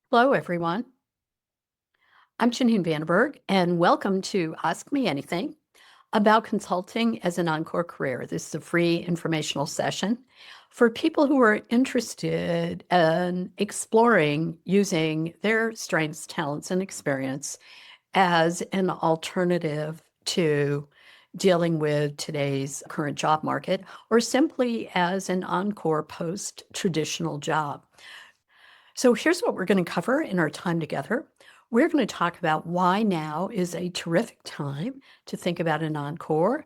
Hello, everyone. I'm Janine Vandenberg, and welcome to Ask Me Anything about consulting as an Encore Career. This is a free informational session for people who are interested in exploring using their strengths, talents, and experience as an alternative to dealing with today's current job market, or simply as an encore post-traditional job. So here's what we're going to cover in our time together. We're going to talk about why now is a terrific time to think about an encore.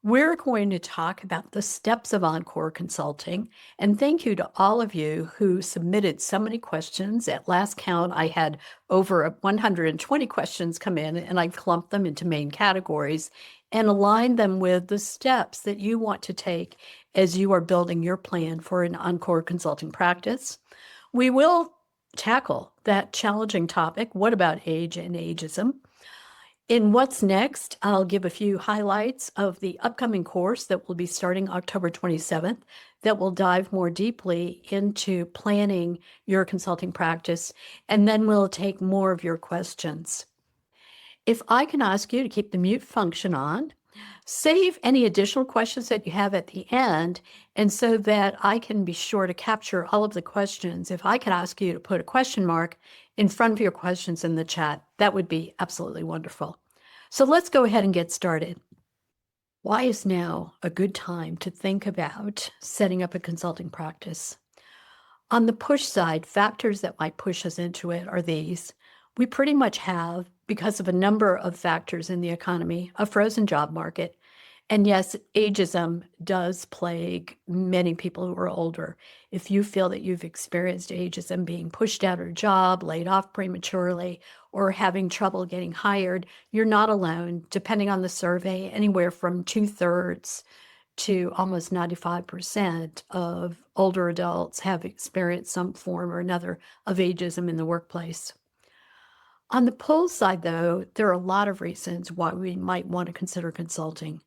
We're going to talk about the steps of Encore Consulting. And thank you to all of you who submitted so many questions. At last count, I had over 120 questions come in, and I've clumped them into main categories and aligned them with the steps that you want to take as you are building your plan for an Encore Consulting practice. We will tackle that challenging topic. What about age and ageism? In What's Next, I'll give a few highlights of the upcoming course that will be starting October 27th that will dive more deeply into planning your consulting practice, and then we'll take more of your questions. If I can ask you to keep the mute function on, save any additional questions that you have at the end, and so that I can be sure to capture all of the questions. If I could ask you to put a question mark in front of your questions in the chat, that would be absolutely wonderful. So let's go ahead and get started. Why is now a good time to think about setting up a consulting practice? On the push side, factors that might push us into it are these. We pretty much have, because of a number of factors in the economy, a frozen job market. And yes, ageism does plague many people who are older. If you feel that you've experienced ageism, being pushed out of a job, laid off prematurely, or having trouble getting hired, you're not alone. Depending on the survey, anywhere from 2/3 to almost 95% of older adults have experienced some form or another of ageism in the workplace. On the pull side, though, there are a lot of reasons why we might want to consider consulting.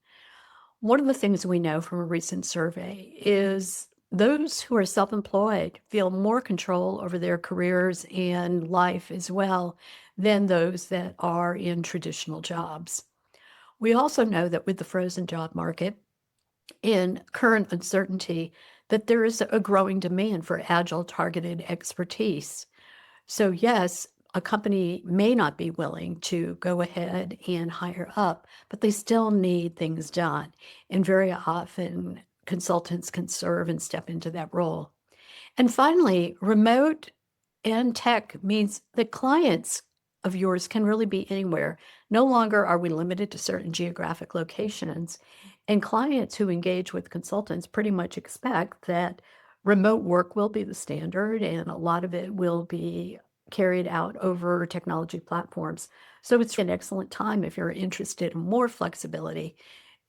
One of the things we know from a recent survey is those who are self-employed feel more control over their careers and life as well than those that are in traditional jobs. We also know that with the frozen job market, in current uncertainty, that there is a growing demand for agile targeted expertise. So yes, a company may not be willing to go ahead and hire up, but they still need things done. And very often consultants can serve and step into that role. And finally, remote and tech means that clients of yours can really be anywhere. No longer are we limited to certain geographic locations. And clients who engage with consultants pretty much expect that remote work will be the standard, and a lot of it will be carried out over technology platforms. So it's an excellent time if you're interested in more flexibility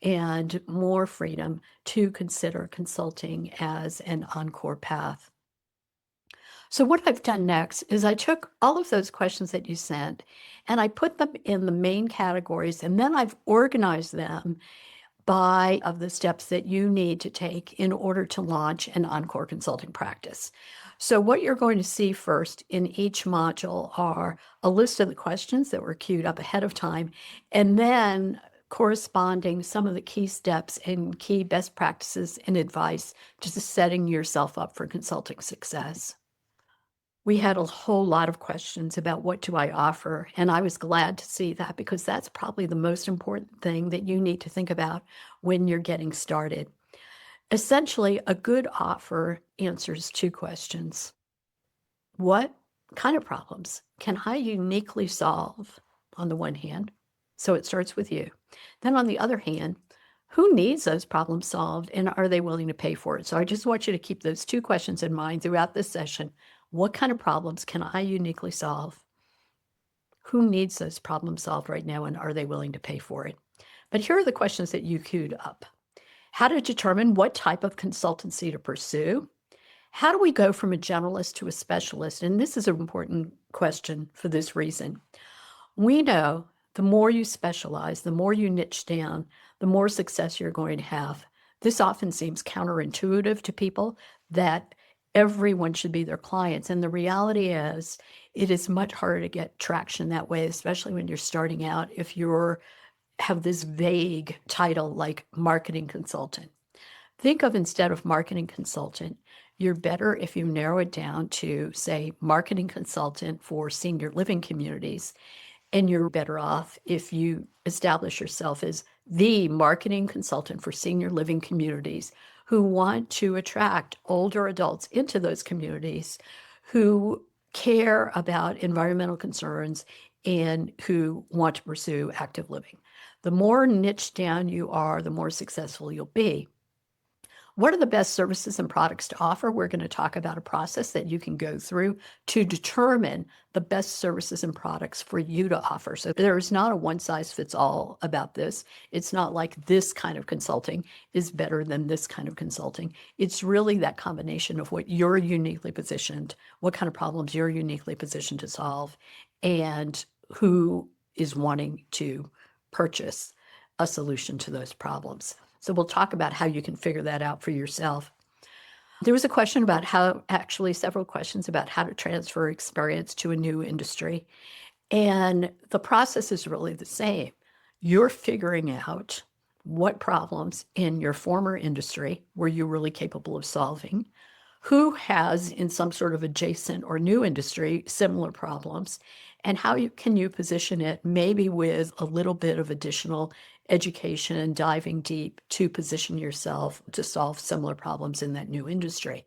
and more freedom to consider consulting as an encore path. So what I've done next is I took all of those questions that you sent and I put them in the main categories, and then I've organized them by of the steps that you need to take in order to launch an Encore consulting practice. So what you're going to see first in each module are a list of the questions that were queued up ahead of time, and then corresponding some of the key steps and key best practices and advice to setting yourself up for consulting success. We had a whole lot of questions about what do I offer, and I was glad to see that because that's probably the most important thing that you need to think about when you're getting started. Essentially, a good offer answers two questions. What kind of problems can I uniquely solve on the one hand? So it starts with you. Then on the other hand, who needs those problems solved and are they willing to pay for it? So I just want you to keep those two questions in mind throughout this session. What kind of problems can I uniquely solve? Who needs those problems solved right now and are they willing to pay for it? But here are the questions that you queued up. How to determine what type of consultancy to pursue? How do we go from a generalist to a specialist? And this is an important question for this reason. We know the more you specialize, the more you niche down, the more success you're going to have. This often seems counterintuitive to people that Everyone should be their clients. And the reality is, it is much harder to get traction that way, especially when you're starting out, if you're have this vague title like marketing consultant. Think of, instead of marketing consultant, you're better if you narrow it down to, say, marketing consultant for senior living communities. And you're better off if you establish yourself as the marketing consultant for senior living communities who want to attract older adults into those communities, who care about environmental concerns, and who want to pursue active living. The more niche down you are, the more successful you'll be. What are the best services and products to offer? We're going to talk about a process that you can go through to determine the best services and products for you to offer. So there is not a one size fits all about this. It's not like this kind of consulting is better than this kind of consulting. It's really that combination of what you're uniquely positioned, what kind of problems you're uniquely positioned to solve, and who is wanting to purchase a solution to those problems. So we'll talk about how you can figure that out for yourself. There was a question about several questions about how to transfer experience to a new industry. And the process is really the same. You're figuring out what problems in your former industry were you really capable of solving, who has, in some sort of adjacent or new industry, similar problems, and can you position it, maybe with a little bit of additional education and diving deep to position yourself to solve similar problems in that new industry.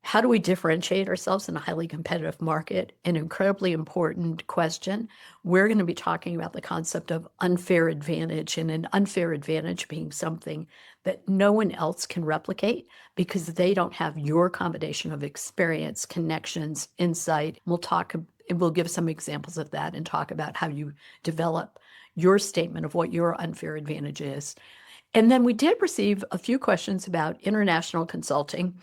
How do we differentiate ourselves in a highly competitive market? An incredibly important question. We're going to be talking about the concept of unfair advantage, and an unfair advantage being something that no one else can replicate because they don't have your combination of experience, connections, insight. We'll give some examples of that and talk about how you develop your statement of what your unfair advantage is. And then we did receive a few questions about international consulting.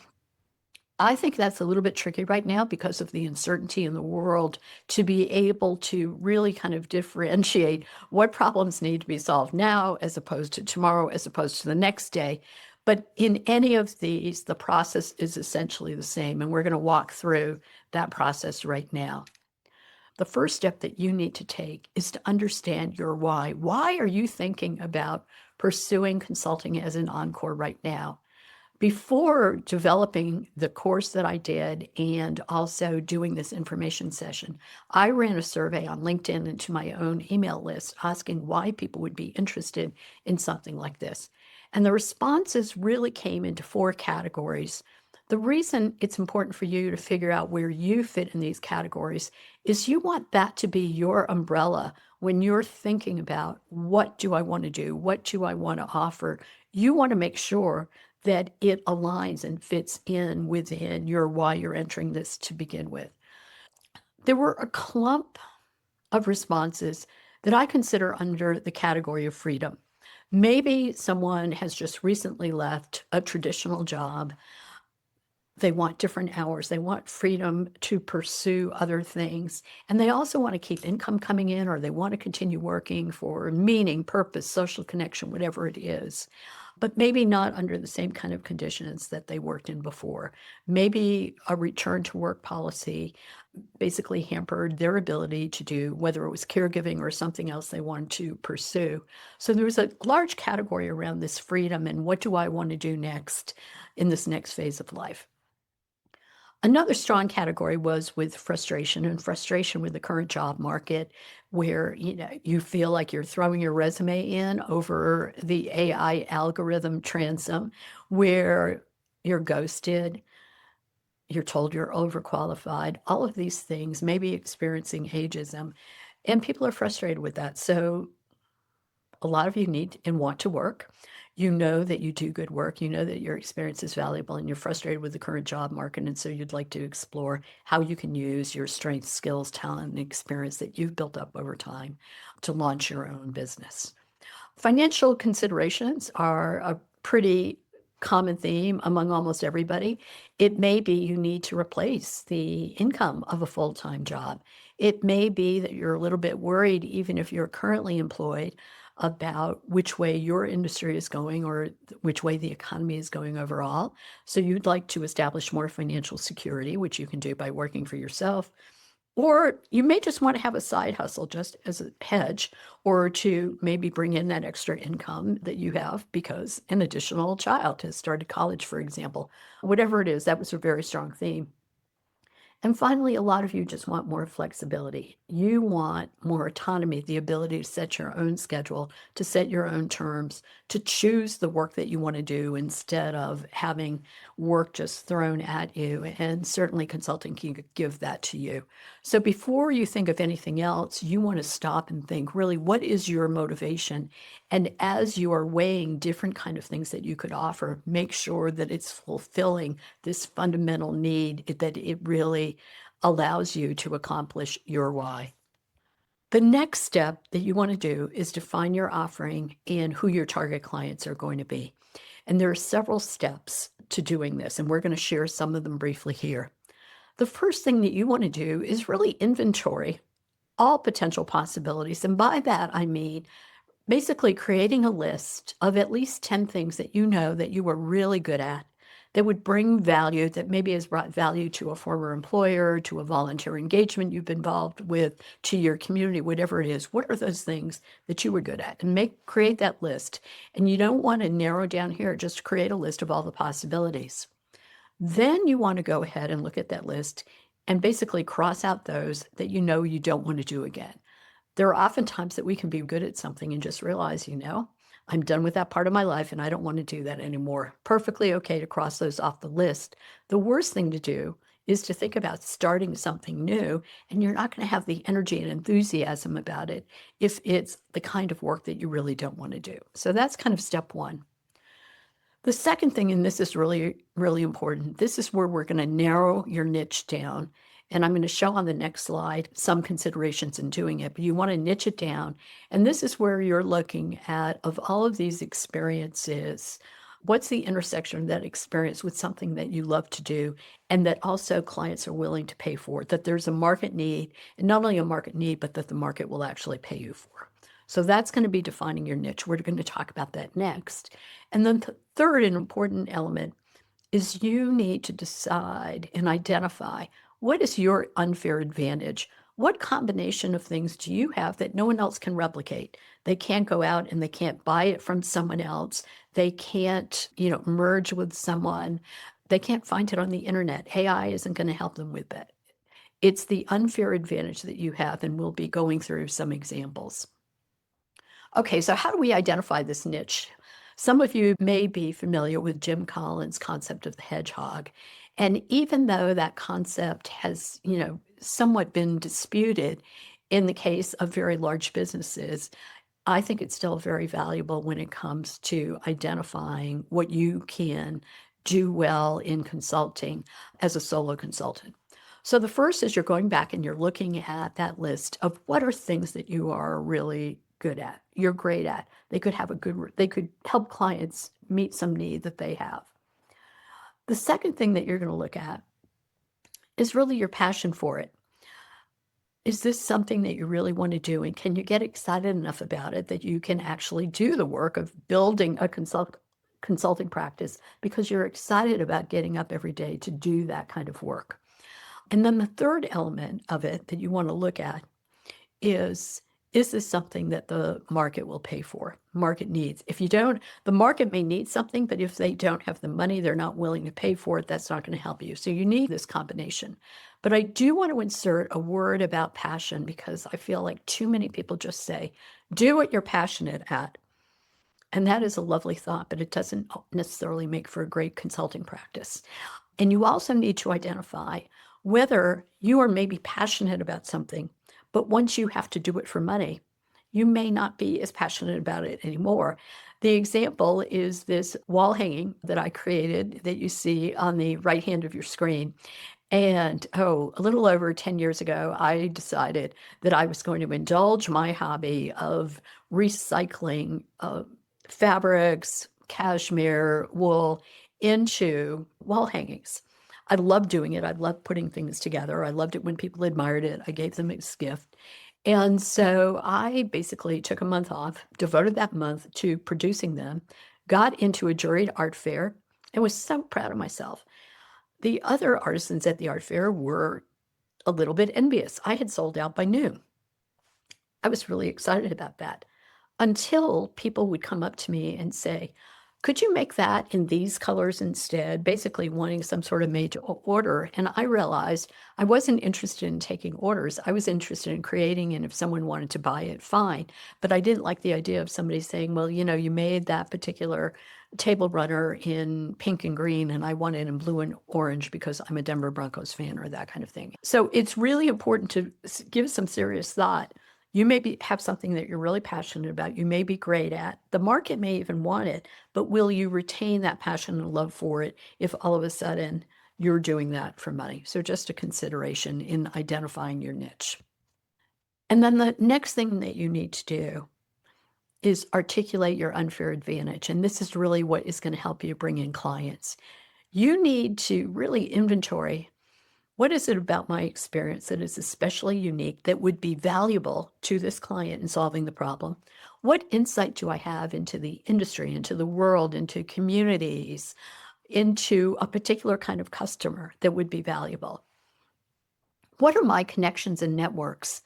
I think that's a little bit tricky right now because of the uncertainty in the world, to be able to really kind of differentiate what problems need to be solved now as opposed to tomorrow, as opposed to the next day. But in any of these, the process is essentially the same, and we're going to walk through that process right now. The first step that you need to take is to understand your why. Why are you thinking about pursuing consulting as an Encore right now? Before developing the course that I did and also doing this information session, I ran a survey on LinkedIn and to my own email list asking why people would be interested in something like this. And the responses really came into 4 categories. The reason it's important for you to figure out where you fit in these categories is you want that to be your umbrella when you're thinking about, what do I want to do? What do I want to offer? You want to make sure that it aligns and fits in within your why you're entering this to begin with. There were a clump of responses that I consider under the category of freedom. Maybe someone has just recently left a traditional job. They want different hours. They want freedom to pursue other things. And they also want to keep income coming in, or they want to continue working for meaning, purpose, social connection, whatever it is, but maybe not under the same kind of conditions that they worked in before. Maybe a return to work policy basically hampered their ability to do, whether it was caregiving or something else they wanted to pursue. So there was a large category around this freedom and what do I want to do next in this next phase of life. Another strong category was with frustration with the current job market, where you feel like you're throwing your resume in over the AI algorithm transom, where you're ghosted, you're told you're overqualified, all of these things, maybe experiencing ageism, and people are frustrated with that. So a lot of you need and want to work. You know that you do good work. You know that your experience is valuable, and you're frustrated with the current job market. And so you'd like to explore how you can use your strengths, skills, talent, and experience that you've built up over time to launch your own business. Financial considerations are a pretty common theme among almost everybody. It may be you need to replace the income of a full-time job. It may be that you're a little bit worried, even if you're currently employed, about which way your industry is going or which way the economy is going overall. So you'd like to establish more financial security, which you can do by working for yourself. Or you may just want to have a side hustle just as a hedge, or to maybe bring in that extra income that you have because an additional child has started college, for example. Whatever it is, that was a very strong theme. And finally, a lot of you just want more flexibility. You want more autonomy, the ability to set your own schedule, to set your own terms, to choose the work that you want to do instead of having work just thrown at you. And certainly consulting can give that to you. So before you think of anything else, you want to stop and think, really, what is your motivation? And as you are weighing different kind of things that you could offer, make sure that it's fulfilling this fundamental need, that it really allows you to accomplish your why. The next step that you want to do is define your offering and who your target clients are going to be. And there are several steps to doing this, and we're going to share some of them briefly here. The first thing that you want to do is really inventory all potential possibilities. And by that, I mean basically creating a list of at least 10 things that you know that you are really good at, that would bring value, that maybe has brought value to a former employer, to a volunteer engagement you've been involved with, to your community, whatever it is. What are those things that you were good at? And create that list. And you don't want to narrow down here, just create a list of all the possibilities. Then you want to go ahead and look at that list and basically cross out those that you know you don't want to do again. There are often times that we can be good at something and just realize, I'm done with that part of my life and I don't want to do that anymore. Perfectly okay to cross those off the list. The worst thing to do is to think about starting something new, and you're not going to have the energy and enthusiasm about it if it's the kind of work that you really don't want to do. So that's kind of step one. The second thing, and this is really, really important, this is where we're going to narrow your niche down. And I'm going to show on the next slide some considerations in doing it, but you want to niche it down. And this is where you're looking at, of all of these experiences, what's the intersection of that experience with something that you love to do and that also clients are willing to pay for, that there's a market need, and not only a market need, but that the market will actually pay you for. So that's going to be defining your niche. We're going to talk about that next. And then the third and important element is you need to decide and identify what is your unfair advantage. What combination of things do you have that no one else can replicate? They can't go out and they can't buy it from someone else. They can't, merge with someone. They can't find it on the internet. AI isn't going to help them with that. It's the unfair advantage that you have, and we'll be going through some examples. Okay, so how do we identify this niche? Some of you may be familiar with Jim Collins' concept of the hedgehog. And even though that concept has, somewhat been disputed in the case of very large businesses, I think it's still very valuable when it comes to identifying what you can do well in consulting as a solo consultant. So the first is you're going back and you're looking at that list of what are things that you are really good at, you're great at. They could help clients meet some need that they have. The second thing that you're going to look at is really your passion for it. Is this something that you really want to do? And can you get excited enough about it that you can actually do the work of building a consulting practice because you're excited about getting up every day to do that kind of work? And then the third element of it that you want to look at is this something that the market will pay for? Market needs. If you don't, the market may need something, but if they don't have the money, they're not willing to pay for it, that's not going to help you. So you need this combination. But I do want to insert a word about passion because I feel like too many people just say, do what you're passionate at. And that is a lovely thought, but it doesn't necessarily make for a great consulting practice. And you also need to identify whether you are maybe passionate about something, but once you have to do it for money, you may not be as passionate about it anymore. The example is this wall hanging that I created that you see on the right hand of your screen. And a little over 10 years ago, I decided that I was going to indulge my hobby of recycling fabrics, cashmere, wool into wall hangings. I loved doing it. I loved putting things together. I loved it when people admired it. I gave them as a gift. And so I basically took a month off, devoted that month to producing them, got into a juried art fair, and was so proud of myself. The other artisans at the art fair were a little bit envious. I had sold out by noon. I was really excited about that until people would come up to me and say, "Could you make that in these colors instead?" Basically wanting some sort of made to order. And I realized I wasn't interested in taking orders. I was interested in creating, and if someone wanted to buy it, fine. But I didn't like the idea of somebody saying, "Well, you made that particular table runner in pink and green, and I want it in blue and orange because I'm a Denver Broncos fan," or that kind of thing. So it's really important to give some serious thought. You may have something that you're really passionate about, you may be great at. The market may even want it, but will you retain that passion and love for it if all of a sudden you're doing that for money? So just a consideration in identifying your niche. And then the next thing that you need to do is articulate your unfair advantage. And this is really what is going to help you bring in clients. You need to really inventory. What is it about my experience that is especially unique that would be valuable to this client in solving the problem? What insight do I have into the industry, into the world, into communities, into a particular kind of customer that would be valuable? What are my connections and networks?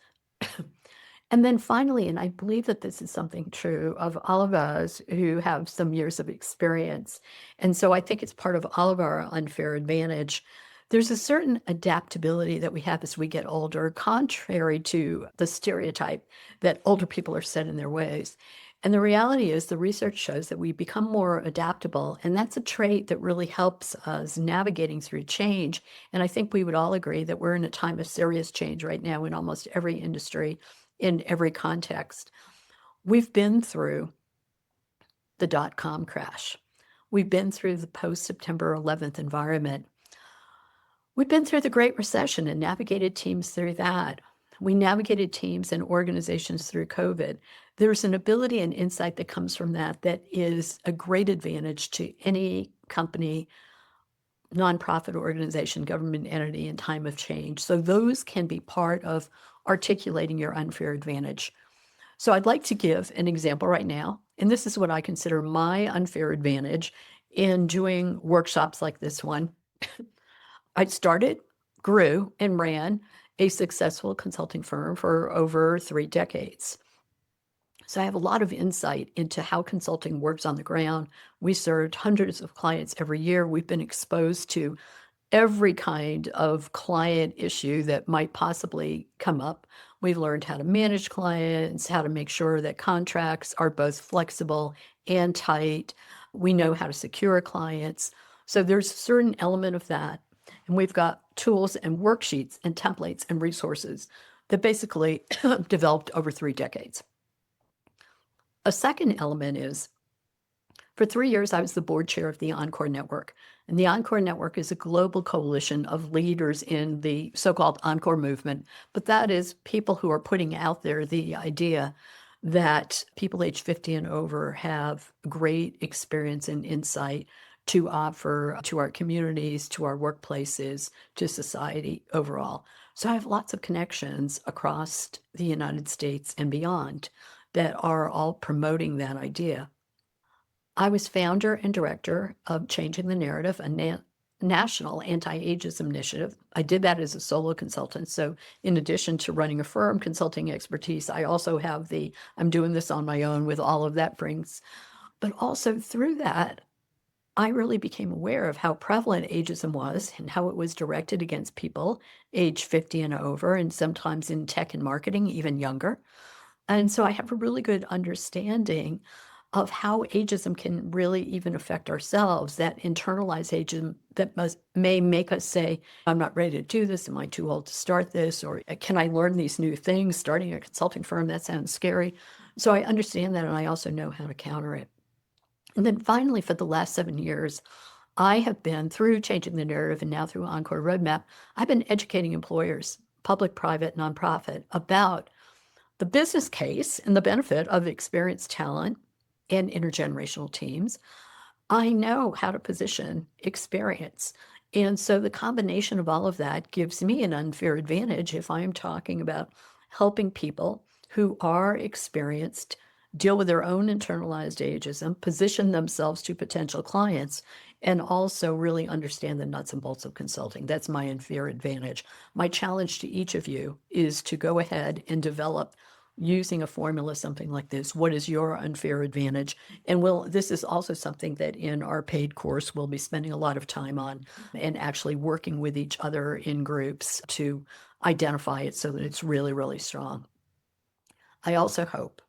And then finally, and I believe that this is something true of all of us who have some years of experience, and so I think it's part of all of our unfair advantage. There's a certain adaptability that we have as we get older, contrary to the stereotype that older people are set in their ways. And the reality is, the research shows that we become more adaptable, and that's a trait that really helps us navigating through change. And I think we would all agree that we're in a time of serious change right now in almost every industry, in every context. We've been through the dot-com crash. We've been through the post-September 11th environment. We've been through the Great Recession and navigated teams through that. We navigated teams and organizations through COVID. There's an ability and insight that comes from that that is a great advantage to any company, nonprofit organization, government entity in time of change. So those can be part of articulating your unfair advantage. So I'd like to give an example right now, and this is what I consider my unfair advantage in doing workshops like this one. I started, grew, and ran a successful consulting firm for over 3 decades. So I have a lot of insight into how consulting works on the ground. We served hundreds of clients every year. We've been exposed to every kind of client issue that might possibly come up. We've learned how to manage clients, how to make sure that contracts are both flexible and tight. We know how to secure clients. So there's a certain element of that. And we've got tools and worksheets and templates and resources that basically developed over 3 decades. A second element is, for 3 years, I was the board chair of the Encore Network. And the Encore Network is a global coalition of leaders in the so-called Encore movement. But that is people who are putting out there the idea that people age 50 and over have great experience and insight to offer to our communities, to our workplaces, to society overall. So I have lots of connections across the United States and beyond that are all promoting that idea. I was founder and director of Changing the Narrative, a national anti-ageism initiative. I did that as a solo consultant. So in addition to running a firm, consulting expertise, I also have I'm doing this on my own with all of that brings. But also through that, I really became aware of how prevalent ageism was and how it was directed against people age 50 and over, and sometimes in tech and marketing, even younger. And so I have a really good understanding of how ageism can really even affect ourselves, that internalized ageism that may make us say, "I'm not ready to do this. Am I too old to start this?" Or, "Can I learn these new things? Starting a consulting firm, that sounds scary." So I understand that, and I also know how to counter it. And then finally, for the last 7 years, I have been, through Changing the Narrative and now through Encore Roadmap, I've been educating employers, public, private, nonprofit, about the business case and the benefit of experienced talent and intergenerational teams. I know how to position experience. And so the combination of all of that gives me an unfair advantage if I'm talking about helping people who are experienced deal with their own internalized ageism, position themselves to potential clients, and also really understand the nuts and bolts of consulting. That's my unfair advantage. My challenge to each of you is to go ahead and develop using a formula, something like this. What is your unfair advantage? And this is also something that in our paid course we'll be spending a lot of time on and actually working with each other in groups to identify it so that it's really, really strong. I also hope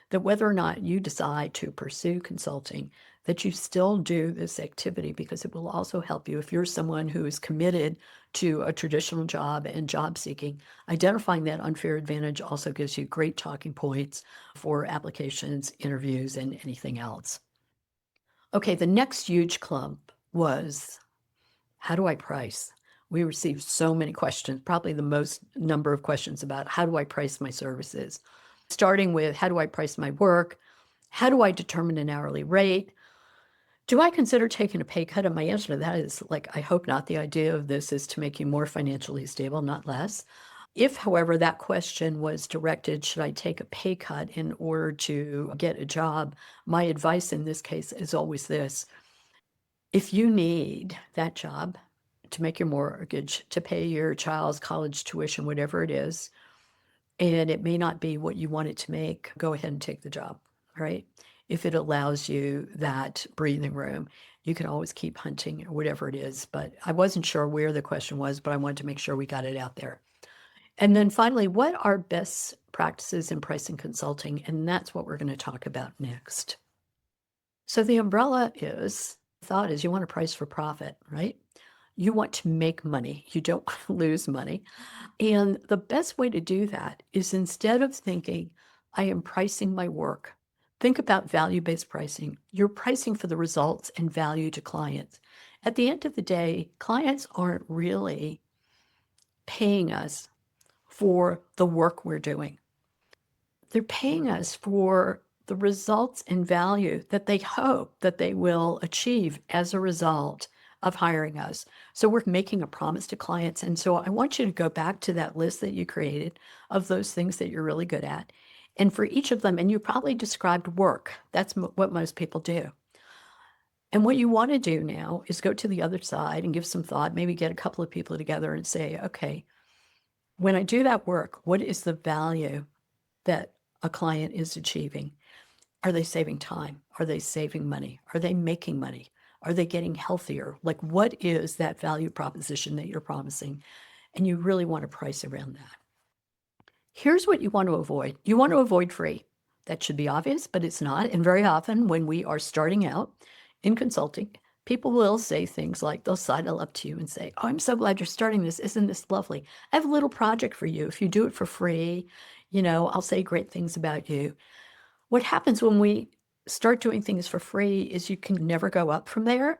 that whether or not you decide to pursue consulting, that you still do this activity because it will also help you if you're someone who is committed to a traditional job and job seeking. Identifying that unfair advantage also gives you great talking points for applications, interviews, and anything else. Okay, the next huge clump was, how do I price? We received so many questions, probably the most number of questions about how do I price my services? Starting with how do I price my work? How do I determine an hourly rate? Do I consider taking a pay cut? And my answer to that is like, I hope not. The idea of this is to make you more financially stable, not less. If, however, that question was directed, should I take a pay cut in order to get a job? My advice in this case is always this. If you need that job to make your mortgage, to pay your child's college tuition, whatever it is, and it may not be what you want it to make, go ahead and take the job, right? If it allows you that breathing room, you can always keep hunting or whatever it is. But I wasn't sure where the question was, but I wanted to make sure we got it out there. And then finally, what are best practices in pricing consulting? And that's what we're going to talk about next. So the umbrella thought is you want to price for profit, right? You want to make money. You don't want to lose money. And the best way to do that is instead of thinking, I am pricing my work, think about value-based pricing. You're pricing for the results and value to clients. At the end of the day, clients aren't really paying us for the work we're doing. They're paying us for the results and value that they hope that they will achieve as a result of hiring us. So we're making a promise to clients. And so I want you to go back to that list that you created of those things that you're really good at. And for each of them, and you probably described work. That's what most people do. And what you want to do now is go to the other side and give some thought, maybe get a couple of people together and say, okay, when I do that work, what is the value that a client is achieving? Are they saving time? Are they saving money? Are they making money? Are they getting healthier? Like, what is that value proposition that you're promising? And you really want to price around that. Here's what you want to avoid. You want to avoid free. That should be obvious, but it's not. And very often when we are starting out in consulting, people will say things like, they'll sidle up to you and say, oh, I'm so glad you're starting this. Isn't this lovely? I have a little project for you. If you do it for free, I'll say great things about you. What happens when we start doing things for free is you can never go up from there.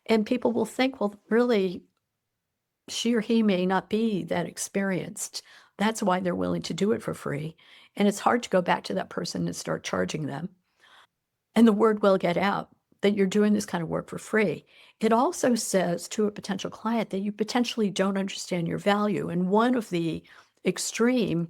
And people will think, well, really, she or he may not be that experienced. That's why they're willing to do it for free. And it's hard to go back to that person and start charging them. And the word will get out that you're doing this kind of work for free. It also says to a potential client that you potentially don't understand your value. And one of the extreme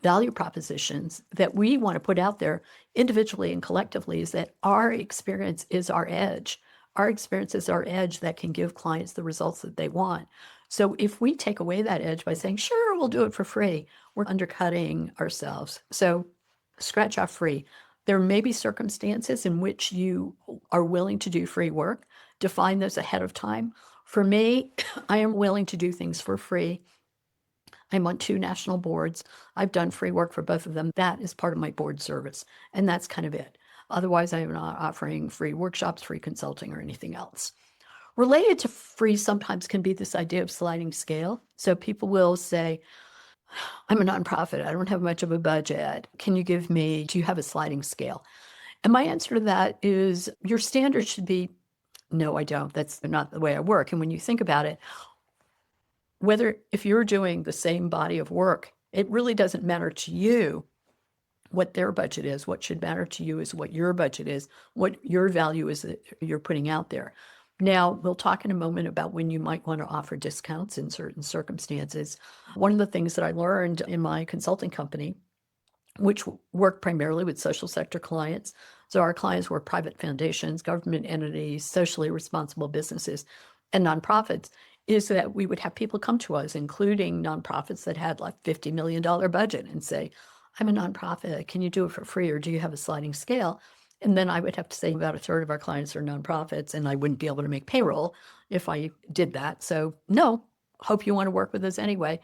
value propositions that we want to put out there individually and collectively is that our experience is our edge. Our experience is our edge that can give clients the results that they want. So if we take away that edge by saying, sure, we'll do it for free, we're undercutting ourselves. So scratch off free. There may be circumstances in which you are willing to do free work. Define those ahead of time. For me, I am willing to do things for free. I'm on 2 national boards. I've done free work for both of them. That is part of my board service, and that's kind of it. Otherwise, I am not offering free workshops, free consulting, or anything else. Related to free sometimes can be this idea of sliding scale. So people will say, I'm a nonprofit. I don't have much of a budget. Do you have a sliding scale? And my answer to that is your standard should be, no, I don't. That's not the way I work. And when you think about it, if you're doing the same body of work, it really doesn't matter to you what their budget is. What should matter to you is what your budget is, what your value is that you're putting out there. Now, we'll talk in a moment about when you might want to offer discounts in certain circumstances. One of the things that I learned in my consulting company, which worked primarily with social sector clients. So our clients were private foundations, government entities, socially responsible businesses, and nonprofits, is that we would have people come to us, including nonprofits that had like $50 million budget, and say, I'm a nonprofit. Can you do it for free, or do you have a sliding scale? And then I would have to say about a third of our clients are nonprofits, and I wouldn't be able to make payroll if I did that. So no, hope you want to work with us anyway.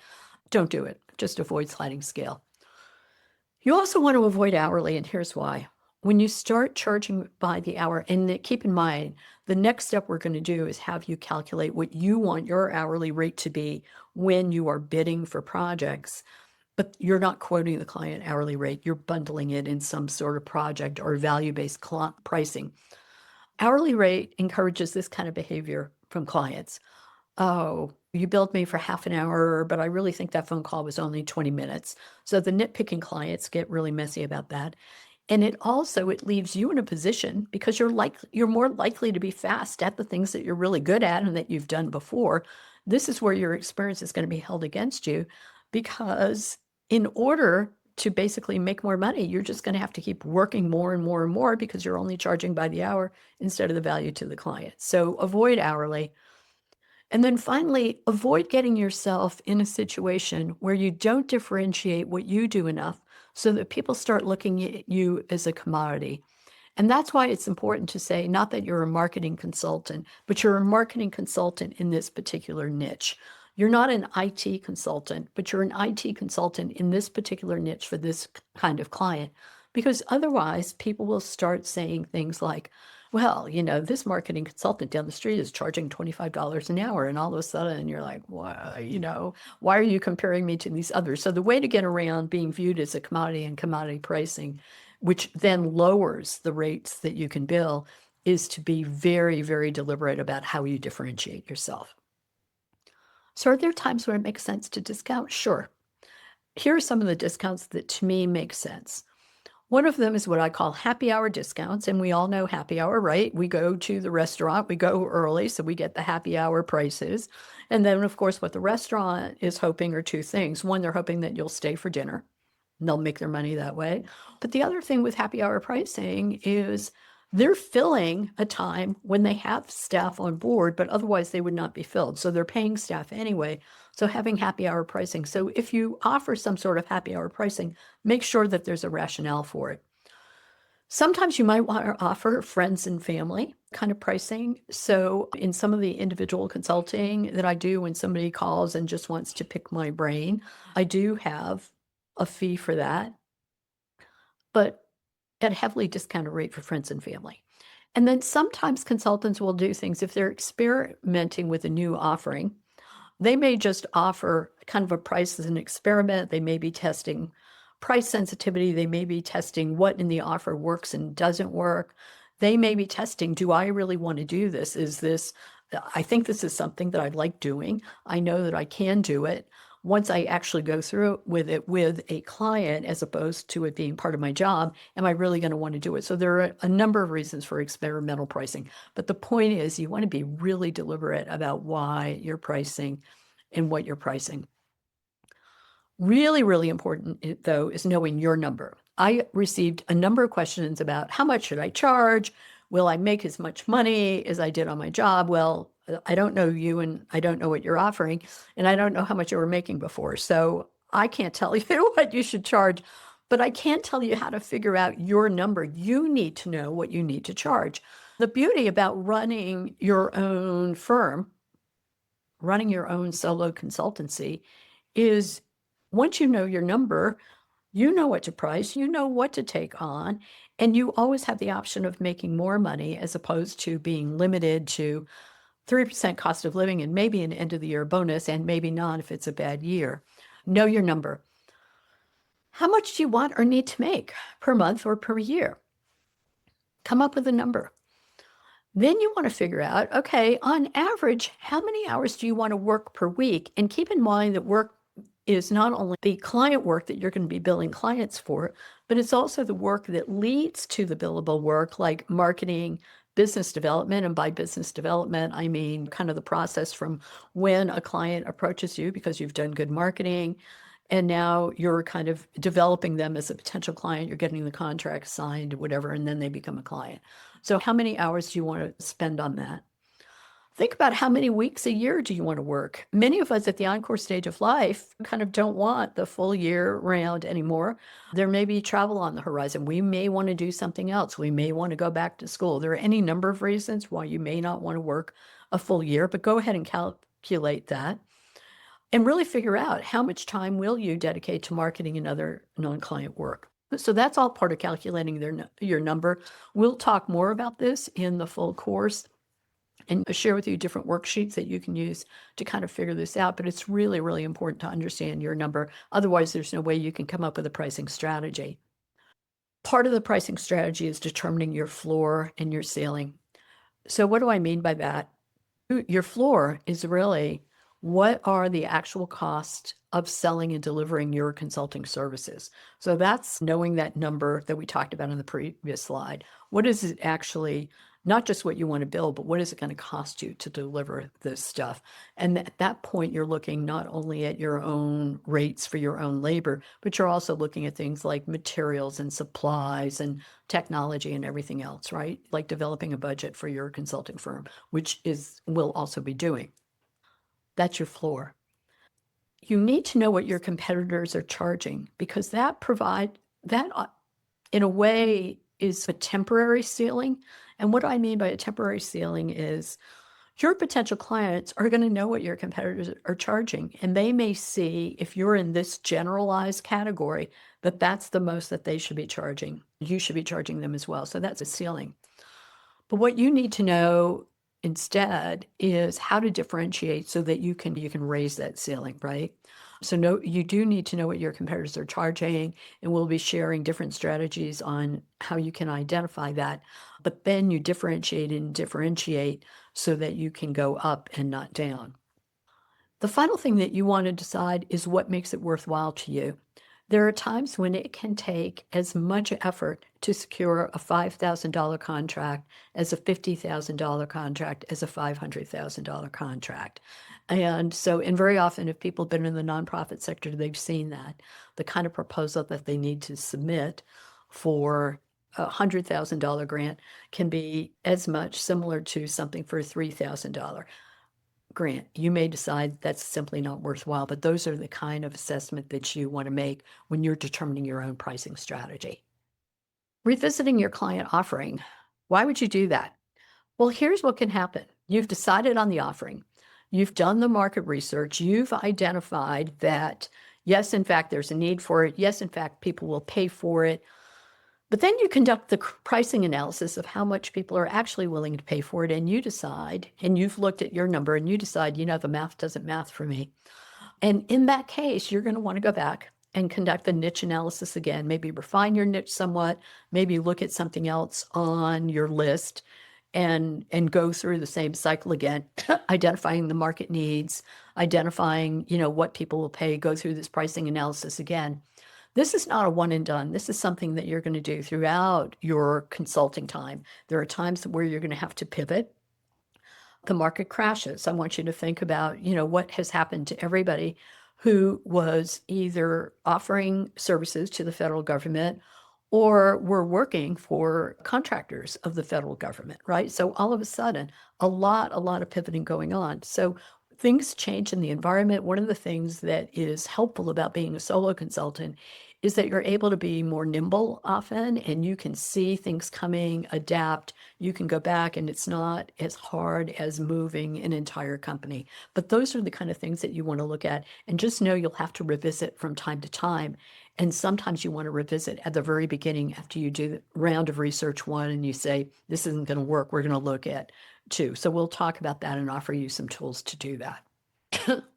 Don't do it. Just avoid sliding scale. You also want to avoid hourly, and here's why. When you start charging by the hour, and keep in mind, the next step we're going to do is have you calculate what you want your hourly rate to be when you are bidding for projects, but you're not quoting the client hourly rate. You're bundling it in some sort of project or value-based pricing. Hourly rate encourages this kind of behavior from clients. Oh, you billed me for half an hour, but I really think that phone call was only 20 minutes. So the nitpicking clients get really messy about that. And it leaves you in a position because you're more likely to be fast at the things that you're really good at and that you've done before. This is where your experience is going to be held against you, because in order to basically make more money, you're just going to have to keep working more and more and more because you're only charging by the hour instead of the value to the client. So avoid hourly. And then finally, avoid getting yourself in a situation where you don't differentiate what you do enough so that people start looking at you as a commodity. And that's why it's important to say, not that you're a marketing consultant, but you're a marketing consultant in this particular niche. You're not an IT consultant, but you're an IT consultant in this particular niche for this kind of client. Because otherwise, people will start saying things like, well, this marketing consultant down the street is charging $25 an hour. And all of a sudden you're like, why are you comparing me to these others? So the way to get around being viewed as a commodity and commodity pricing, which then lowers the rates that you can bill, is to be very, very deliberate about how you differentiate yourself. So are there times where it makes sense to discount? Sure. Here are some of the discounts that to me make sense. One of them is what I call happy hour discounts, and we all know happy hour, right? We go to the restaurant, we go early, so we get the happy hour prices. And then, of course, what the restaurant is hoping are two things. One, they're hoping that you'll stay for dinner, and they'll make their money that way. But the other thing with happy hour pricing is they're filling a time when they have staff on board, but otherwise they would not be filled. So they're paying staff anyway. So having happy hour pricing. So if you offer some sort of happy hour pricing, make sure that there's a rationale for it. Sometimes you might want to offer friends and family kind of pricing. So in some of the individual consulting that I do, when somebody calls and just wants to pick my brain, I do have a fee for that, but at a heavily discounted rate for friends and family. And then sometimes consultants will do things if they're experimenting with a new offering. They may just offer kind of a price as an experiment. They may be testing price sensitivity. They may be testing what in the offer works and doesn't work. They may be testing, do I really want to do this? I think this is something that I'd like doing. I know that I can do it. Once I actually go through with it with a client, as opposed to it being part of my job, am I really going to want to do it? So there are a number of reasons for experimental pricing. But the point is, you want to be really deliberate about why you're pricing and what you're pricing. Really, really important, though, is knowing your number. I received a number of questions about how much should I charge? Will I make as much money as I did on my job? Well, I don't know you, and I don't know what you're offering, and I don't know how much you were making before. So I can't tell you what you should charge, but I can't tell you how to figure out your number. You need to know what you need to charge. The beauty about running your own firm, running your own solo consultancy, is once you know your number, you know what to price, you know what to take on, and you always have the option of making more money as opposed to being limited to 3% cost of living and maybe an end of the year bonus, and maybe not if it's a bad year. Know your number. How much do you want or need to make per month or per year? Come up with a number. Then you want to figure out, okay, on average, how many hours do you want to work per week? And keep in mind that work is not only the client work that you're going to be billing clients for, but it's also the work that leads to the billable work, like marketing, business development. And by business development, I mean kind of the process from when a client approaches you because you've done good marketing, and now you're kind of developing them as a potential client. You're getting the contract signed, whatever, and then they become a client. So how many hours do you want to spend on that? Think about how many weeks a year do you want to work? Many of us at the encore stage of life kind of don't want the full year round anymore. There may be travel on the horizon. We may want to do something else. We may want to go back to school. There are any number of reasons why you may not want to work a full year, but go ahead and calculate that and really figure out how much time will you dedicate to marketing and other non-client work. So that's all part of calculating your number. We'll talk more about this in the full course and share with you different worksheets that you can use to kind of figure this out. But it's really, really important to understand your number. Otherwise, there's no way you can come up with a pricing strategy. Part of the pricing strategy is determining your floor and your ceiling. So what do I mean by that? Your floor is really what are the actual costs of selling and delivering your consulting services. So that's knowing that number that we talked about in the previous slide. What is it actually, not just what you want to build, but what is it going to cost you to deliver this stuff? And at that point, you're looking not only at your own rates for your own labor, but you're also looking at things like materials and supplies and technology and everything else, right? Like developing a budget for your consulting firm, which will also be doing. That's your floor. You need to know what your competitors are charging because that in a way is a temporary ceiling. And what I mean by a temporary ceiling is your potential clients are going to know what your competitors are charging, and they may see if you're in this generalized category that that's the most that they should be charging. You should be charging them as well. So that's a ceiling. But what you need to know instead is how to differentiate so that you can raise that ceiling, right? So you do need to know what your competitors are charging, and we'll be sharing different strategies on how you can identify that. But then you differentiate so that you can go up and not down. The final thing that you want to decide is what makes it worthwhile to you. There are times when it can take as much effort to secure a $5,000 contract as a $50,000 contract as a $500,000 contract. And very often, if people have been in the nonprofit sector, they've seen that. The kind of proposal that they need to submit for a $100,000 grant can be as much similar to something for a $3,000 grant. You may decide that's simply not worthwhile, but those are the kind of assessment that you want to make when you're determining your own pricing strategy. Revisiting your client offering. Why would you do that? Well, here's what can happen. You've decided on the offering. You've done the market research. You've identified that, yes, in fact, there's a need for it. Yes, in fact, people will pay for it. But then you conduct the pricing analysis of how much people are actually willing to pay for it, and you decide, and you've looked at your number, and you decide, the math doesn't math for me. And in that case, you're going to want to go back and conduct the niche analysis again, maybe refine your niche somewhat, maybe look at something else on your list and go through the same cycle again, identifying the market needs, identifying, what people will pay, go through this pricing analysis again. This is not a one and done. This is something that you're going to do throughout your consulting time. There are times where you're going to have to pivot. The market crashes. I want you to think about, what has happened to everybody who was either offering services to the federal government or were working for contractors of the federal government, right? So all of a sudden, a lot of pivoting going on. So things change in the environment. One of the things that is helpful about being a solo consultant is that you're able to be more nimble often, and you can see things coming, adapt. You can go back, and it's not as hard as moving an entire company. But those are the kind of things that you want to look at, and just know you'll have to revisit from time to time. And sometimes you want to revisit at the very beginning after you do the round of research one and you say, this isn't going to work, we're going to look at two. So we'll talk about that and offer you some tools to do that.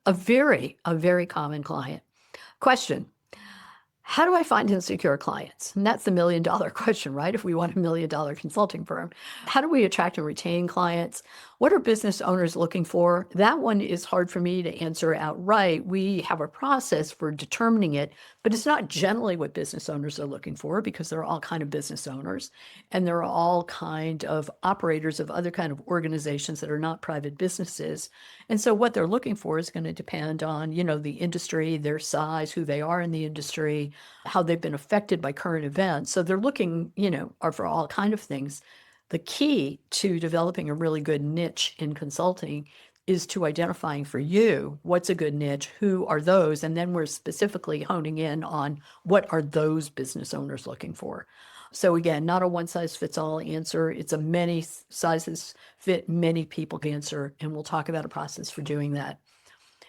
A very common client question. How do I find insecure clients? And that's the $1 million question, right? If we want a $1 million consulting firm, how do we attract and retain clients? What are business owners looking for? That one is hard for me to answer outright. We have a process for determining it, but it's not generally what business owners are looking for because they're all kind of business owners and they're all kind of operators of other kind of organizations that are not private businesses. And so what they're looking for is going to depend on, the industry, their size, who they are in the industry, how they've been affected by current events. So they're looking, are for all kind of things. The key to developing a really good niche in consulting is to identifying for you what's a good niche, who are those, and then we're specifically honing in on what are those business owners looking for. So again, not a one size fits all answer. It's a many sizes fit many people answer, and we'll talk about a process for doing that.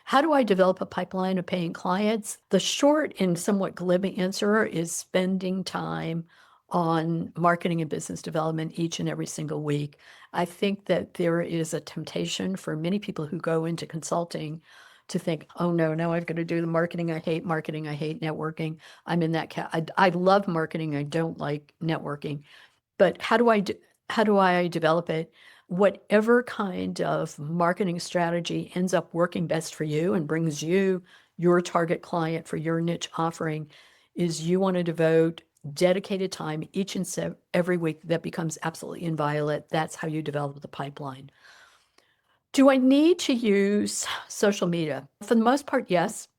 How do I develop a pipeline of paying clients? The short and somewhat glib answer is spending time on marketing and business development each and every single week. I think that there is a temptation for many people who go into consulting to think, oh no, now I've got to do the marketing. I hate marketing. I hate networking. I'm in that I love marketing. I don't like networking. But how do I develop it? Whatever kind of marketing strategy ends up working best for you and brings you your target client for your niche offering is you want to devote dedicated time each and every week that becomes absolutely inviolate. That's how you develop the pipeline. Do I need to use social media? For the most part, yes.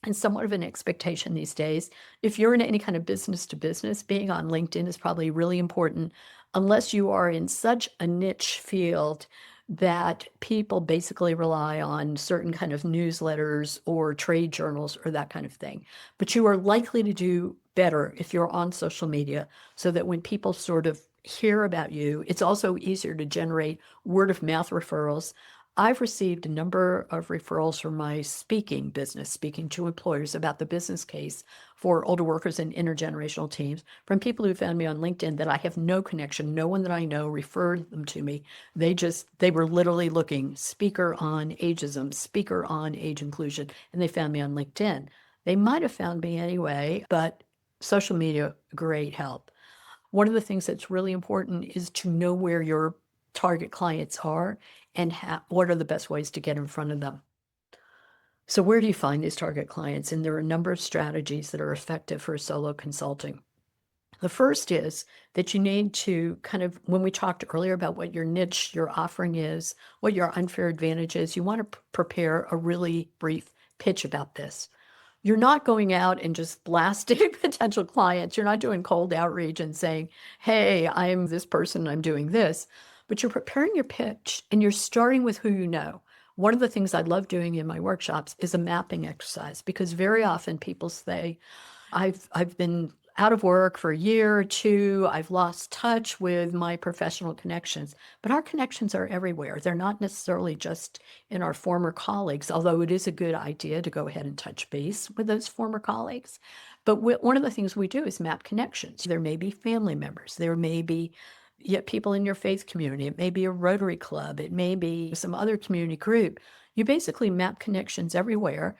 And somewhat of an expectation these days. If you're in any kind of business to business, being on LinkedIn is probably really important, unless you are in such a niche field that people basically rely on certain kind of newsletters or trade journals or that kind of thing. But you are likely to do better if you're on social media so that when people sort of hear about you, it's also easier to generate word of mouth referrals. I've received a number of referrals from my speaking business, speaking to employers about the business case for older workers and intergenerational teams, from people who found me on LinkedIn that I have no connection. No one that I know referred them to me. They were literally looking speaker on ageism, speaker on age inclusion, and they found me on LinkedIn. They might have found me anyway, but social media, great help. One of the things that's really important is to know where your target clients are and what are the best ways to get in front of them. So where do you find these target clients? And there are a number of strategies that are effective for solo consulting. The first is that you need to kind of, when we talked earlier about what your niche, your offering is, what your unfair advantage is, you want to prepare a really brief pitch about this. You're not going out and just blasting potential clients. You're not doing cold outreach and saying, hey, I'm this person, I'm doing this. But you're preparing your pitch and you're starting with who you know. One of the things I love doing in my workshops is a mapping exercise because very often people say, I've been out of work for a year or two. I've lost touch with my professional connections, but our connections are everywhere. They're not necessarily just in our former colleagues, although it is a good idea to go ahead and touch base with those former colleagues. But one of the things we do is map connections. There may be family members. There may be yet people in your faith community. It may be a Rotary Club. It may be some other community group. You basically map connections everywhere.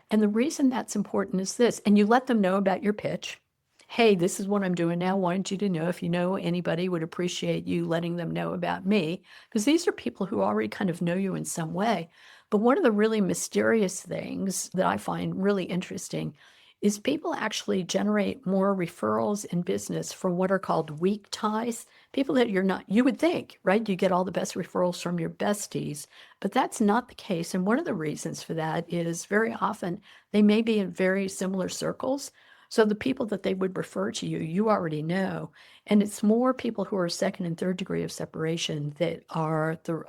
And the reason that's important is this, and you let them know about your pitch. Hey, this is what I'm doing now. Wanted you to know if you know anybody would appreciate you letting them know about me, because these are people who already kind of know you in some way. But one of the really mysterious things that I find really interesting is people actually generate more referrals in business from what are called weak ties. People that you would think, right? You get all the best referrals from your besties, but that's not the case. And one of the reasons for that is very often they may be in very similar circles. So the people that they would refer to you, you already know. And it's more people who are second and third degree of separation that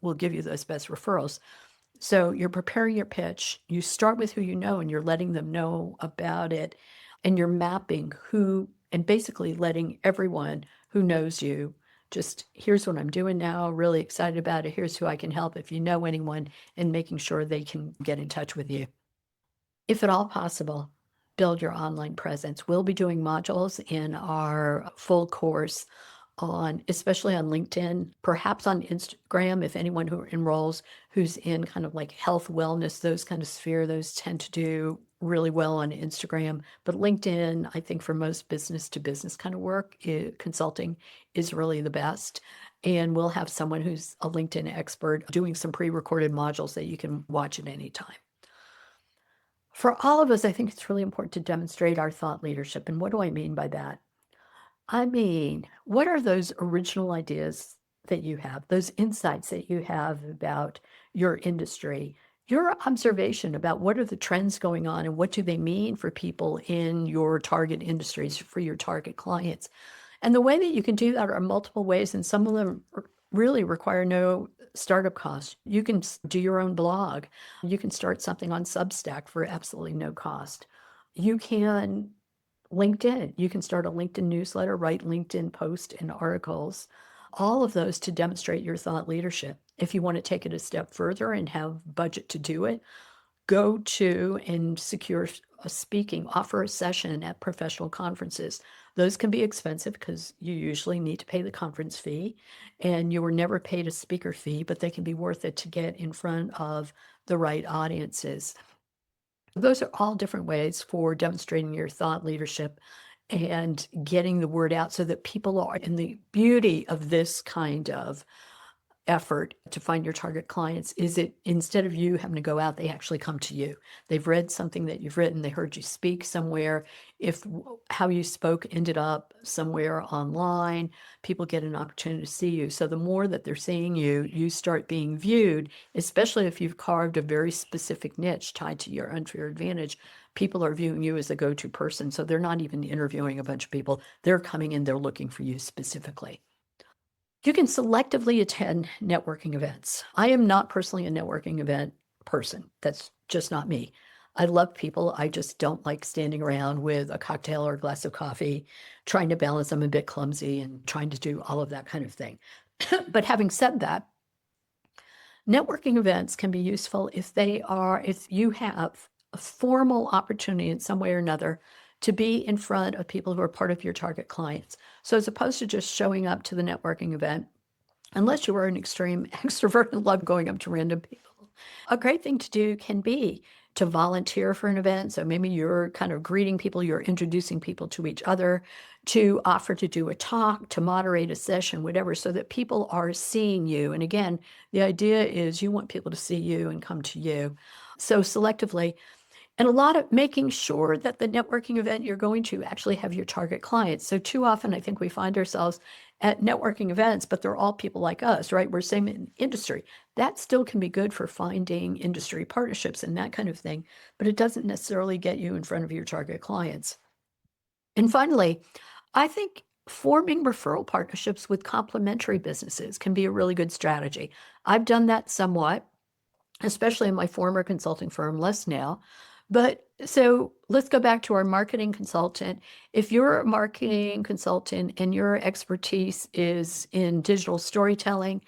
will give you those best referrals. So you're preparing your pitch. You start with who you know and you're letting them know about it. And you're mapping and basically letting everyone who knows you just, here's what I'm doing now, really excited about it. Here's who I can help if you know anyone, and making sure they can get in touch with you. If at all possible, build your online presence. We'll be doing modules in our full course especially on LinkedIn, perhaps on Instagram, if anyone who enrolls who's in kind of like health, wellness, those kind of sphere, those tend to do really well on Instagram, but LinkedIn, I think for most business to business kind of work, consulting is really the best. And we'll have someone who's a LinkedIn expert doing some pre-recorded modules that you can watch at any time. For all of us, I think it's really important to demonstrate our thought leadership. And what do I mean by that? I mean, what are those original ideas that you have, those insights that you have about your industry, your observation about what are the trends going on and what do they mean for people in your target industries, for your target clients? And the way that you can do that are multiple ways, and some of them really require no startup cost. You can do your own blog. You can start something on Substack for absolutely no cost. You can LinkedIn. You can start a LinkedIn newsletter, write LinkedIn posts and articles, all of those to demonstrate your thought leadership. If you want to take it a step further and have budget to do it, go to and secure a speaking, offer a session at professional conferences. Those can be expensive because you usually need to pay the conference fee, and you were never paid a speaker fee, but they can be worth it to get in front of the right audiences. Those are all different ways for demonstrating your thought leadership and getting the word out so that people are in the beauty of this kind of effort to find your target clients is it instead of you having to go out, they actually come to you. They've read something that you've written, they heard you speak somewhere. If how you spoke ended up somewhere online, people get an opportunity to see you. So the more that they're seeing you, you start being viewed, especially if you've carved a very specific niche tied to your unfair advantage. People are viewing you as a go-to person. So they're not even interviewing a bunch of people. They're coming in, they're looking for you specifically. You can selectively attend networking events. I am not personally a networking event person. That's just not me. I love people. I just don't like standing around with a cocktail or a glass of coffee, trying to balance. I'm a bit clumsy and trying to do all of that kind of thing. But having said that, networking events can be useful if you have a formal opportunity in some way or another to be in front of people who are part of your target clients. So as opposed to just showing up to the networking event, unless you are an extreme extrovert and love going up to random people, a great thing to do can be to volunteer for an event. So maybe you're kind of greeting people, you're introducing people to each other, to offer to do a talk, to moderate a session, whatever, so that people are seeing you. And again, the idea is you want people to see you and come to you. So selectively, and a lot of making sure that the networking event you're going to actually have your target clients. So too often, I think we find ourselves at networking events, but they're all people like us, right? We're same in industry. That still can be good for finding industry partnerships and that kind of thing, but it doesn't necessarily get you in front of your target clients. And finally, I think forming referral partnerships with complementary businesses can be a really good strategy. I've done that somewhat, especially in my former consulting firm, less now. But so let's go back to our marketing consultant. If you're a marketing consultant and your expertise is in digital storytelling,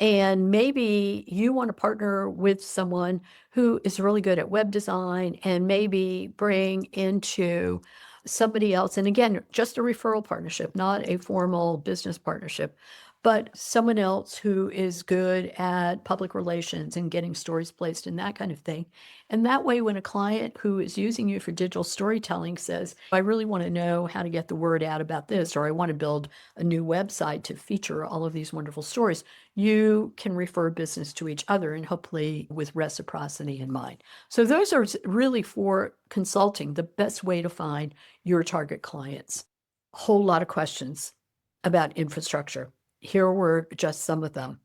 and maybe you want to partner with someone who is really good at web design and maybe bring into somebody else, and again, just a referral partnership, not a formal business partnership, but someone else who is good at public relations and getting stories placed and that kind of thing. And that way, when a client who is using you for digital storytelling says, I really want to know how to get the word out about this, or I want to build a new website to feature all of these wonderful stories, you can refer business to each other and hopefully with reciprocity in mind. So those are really for consulting, the best way to find your target clients. A whole lot of questions about infrastructure. Here were just some of them.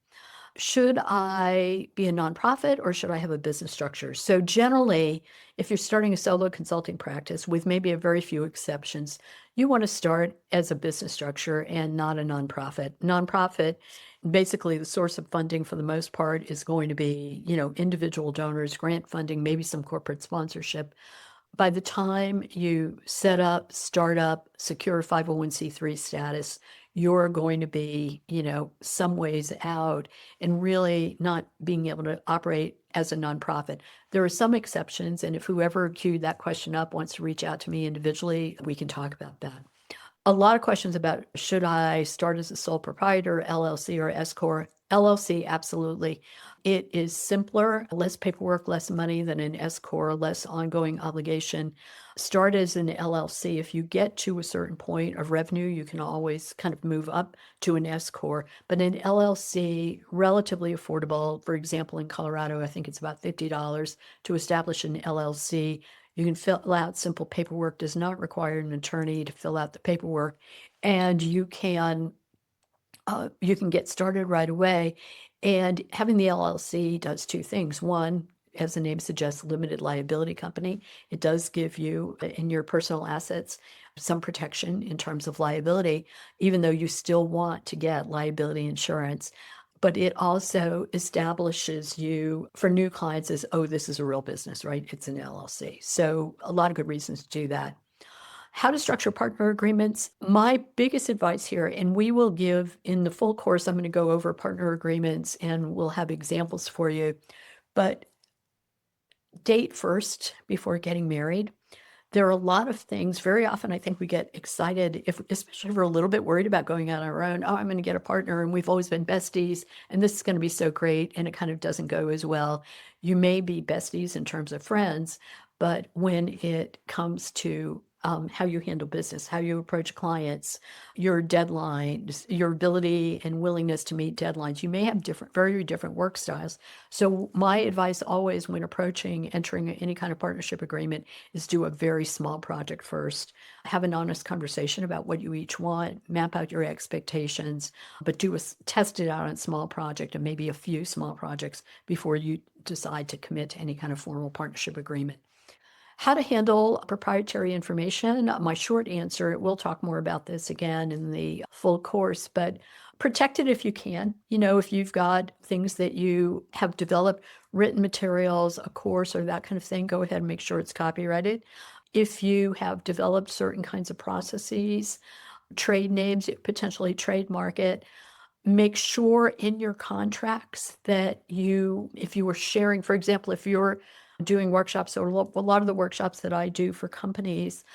Should I be a nonprofit or should I have a business structure? So generally, if you're starting a solo consulting practice with maybe a very few exceptions, you want to start as a business structure and not a nonprofit. Nonprofit, basically the source of funding for the most part is going to be, individual donors, grant funding, maybe some corporate sponsorship. By the time you set up, start up, secure 501c3 status, you're going to be, some ways out and really not being able to operate as a nonprofit. There are some exceptions, and if whoever queued that question up wants to reach out to me individually, we can talk about that. A lot of questions about should I start as a sole proprietor, LLC, or S corp? LLC, absolutely. It is simpler, less paperwork, less money than an S corp, less ongoing obligation. Start as an LLC. If you get to a certain point of revenue, you can always kind of move up to an S corp. But an LLC, relatively affordable. For example, in Colorado, I think it's about $50 to establish an LLC. You can fill out simple paperwork, does not require an attorney to fill out the paperwork, and you can get started right away. And having the LLC does two things. One, as the name suggests, limited liability company. It does give you in your personal assets some protection in terms of liability, even though you still want to get liability insurance. But it also establishes you for new clients as, oh, this is a real business, right? It's an LLC. So a lot of good reasons to do that. How to structure partner agreements. My biggest advice here, and we will give in the full course, I'm going to go over partner agreements and we'll have examples for you, but date first before getting married. There are a lot of things. Very often, I think we get excited, especially if we're a little bit worried about going out on our own. Oh, I'm going to get a partner, and we've always been besties, and this is going to be so great, and it kind of doesn't go as well. You may be besties in terms of friends, but when it comes to how you handle business, how you approach clients, your deadlines, your ability and willingness to meet deadlines, you may have very different work styles. So my advice always when entering any kind of partnership agreement is do a very small project first. Have an honest conversation about what you each want, map out your expectations, but test it out on a small project and maybe a few small projects before you decide to commit to any kind of formal partnership agreement. How to handle proprietary information. My short answer, we'll talk more about this again in the full course, but protect it if you can. If you've got things that you have developed, written materials, a course, or that kind of thing, go ahead and make sure it's copyrighted. If you have developed certain kinds of processes, trade names, potentially trademark it, make sure in your contracts that if you were sharing, for example, if you're doing workshops, or a lot of the workshops that I do for companies,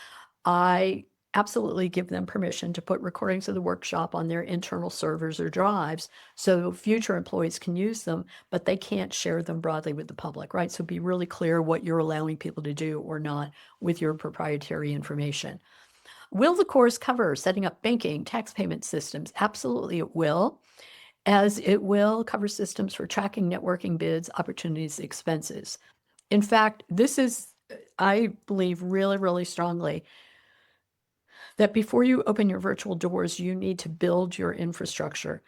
I absolutely give them permission to put recordings of the workshop on their internal servers or drives so future employees can use them, but they can't share them broadly with the public, right? So be really clear what you're allowing people to do or not with your proprietary information. Will the course cover setting up banking, tax payment systems? Absolutely, it will, as it will cover systems for tracking networking bids, opportunities, expenses. In fact, this is, I believe really strongly that before you open your virtual doors, you need to build your infrastructure.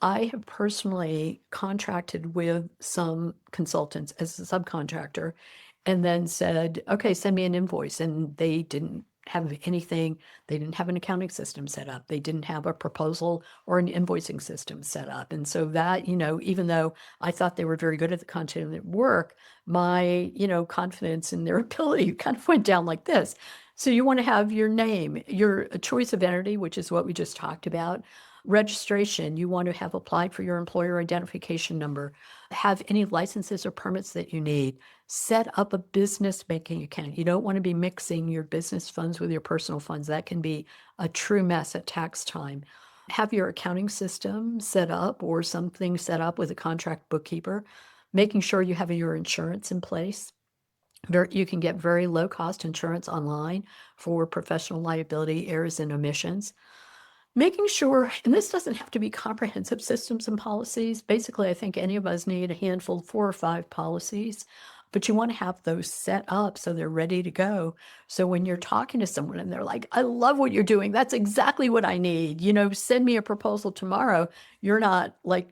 I have personally contracted with some consultants as a subcontractor and then said, okay, send me an invoice. And they didn't have anything. They didn't have an accounting system set up. They didn't have a proposal or an invoicing system set up. And so that, even though I thought they were very good at the content of their work, my, confidence in their ability kind of went down like this. So you want to have your name, your choice of entity, which is what we just talked about. Registration, you want to have applied for your employer identification number, have any licenses or permits that you need, set up a business banking account. You don't want to be mixing your business funds with your personal funds. That can be a true mess at tax time. Have your accounting system set up or something set up with a contract bookkeeper, making sure you have your insurance in place. You can get very low cost insurance online for professional liability, errors and omissions. Making sure, and this doesn't have to be comprehensive systems and policies. Basically, I think any of us need a handful, 4 or 5 policies, but you want to have those set up so they're ready to go. So when you're talking to someone and they're like, I love what you're doing, that's exactly what I need, send me a proposal tomorrow. You're not like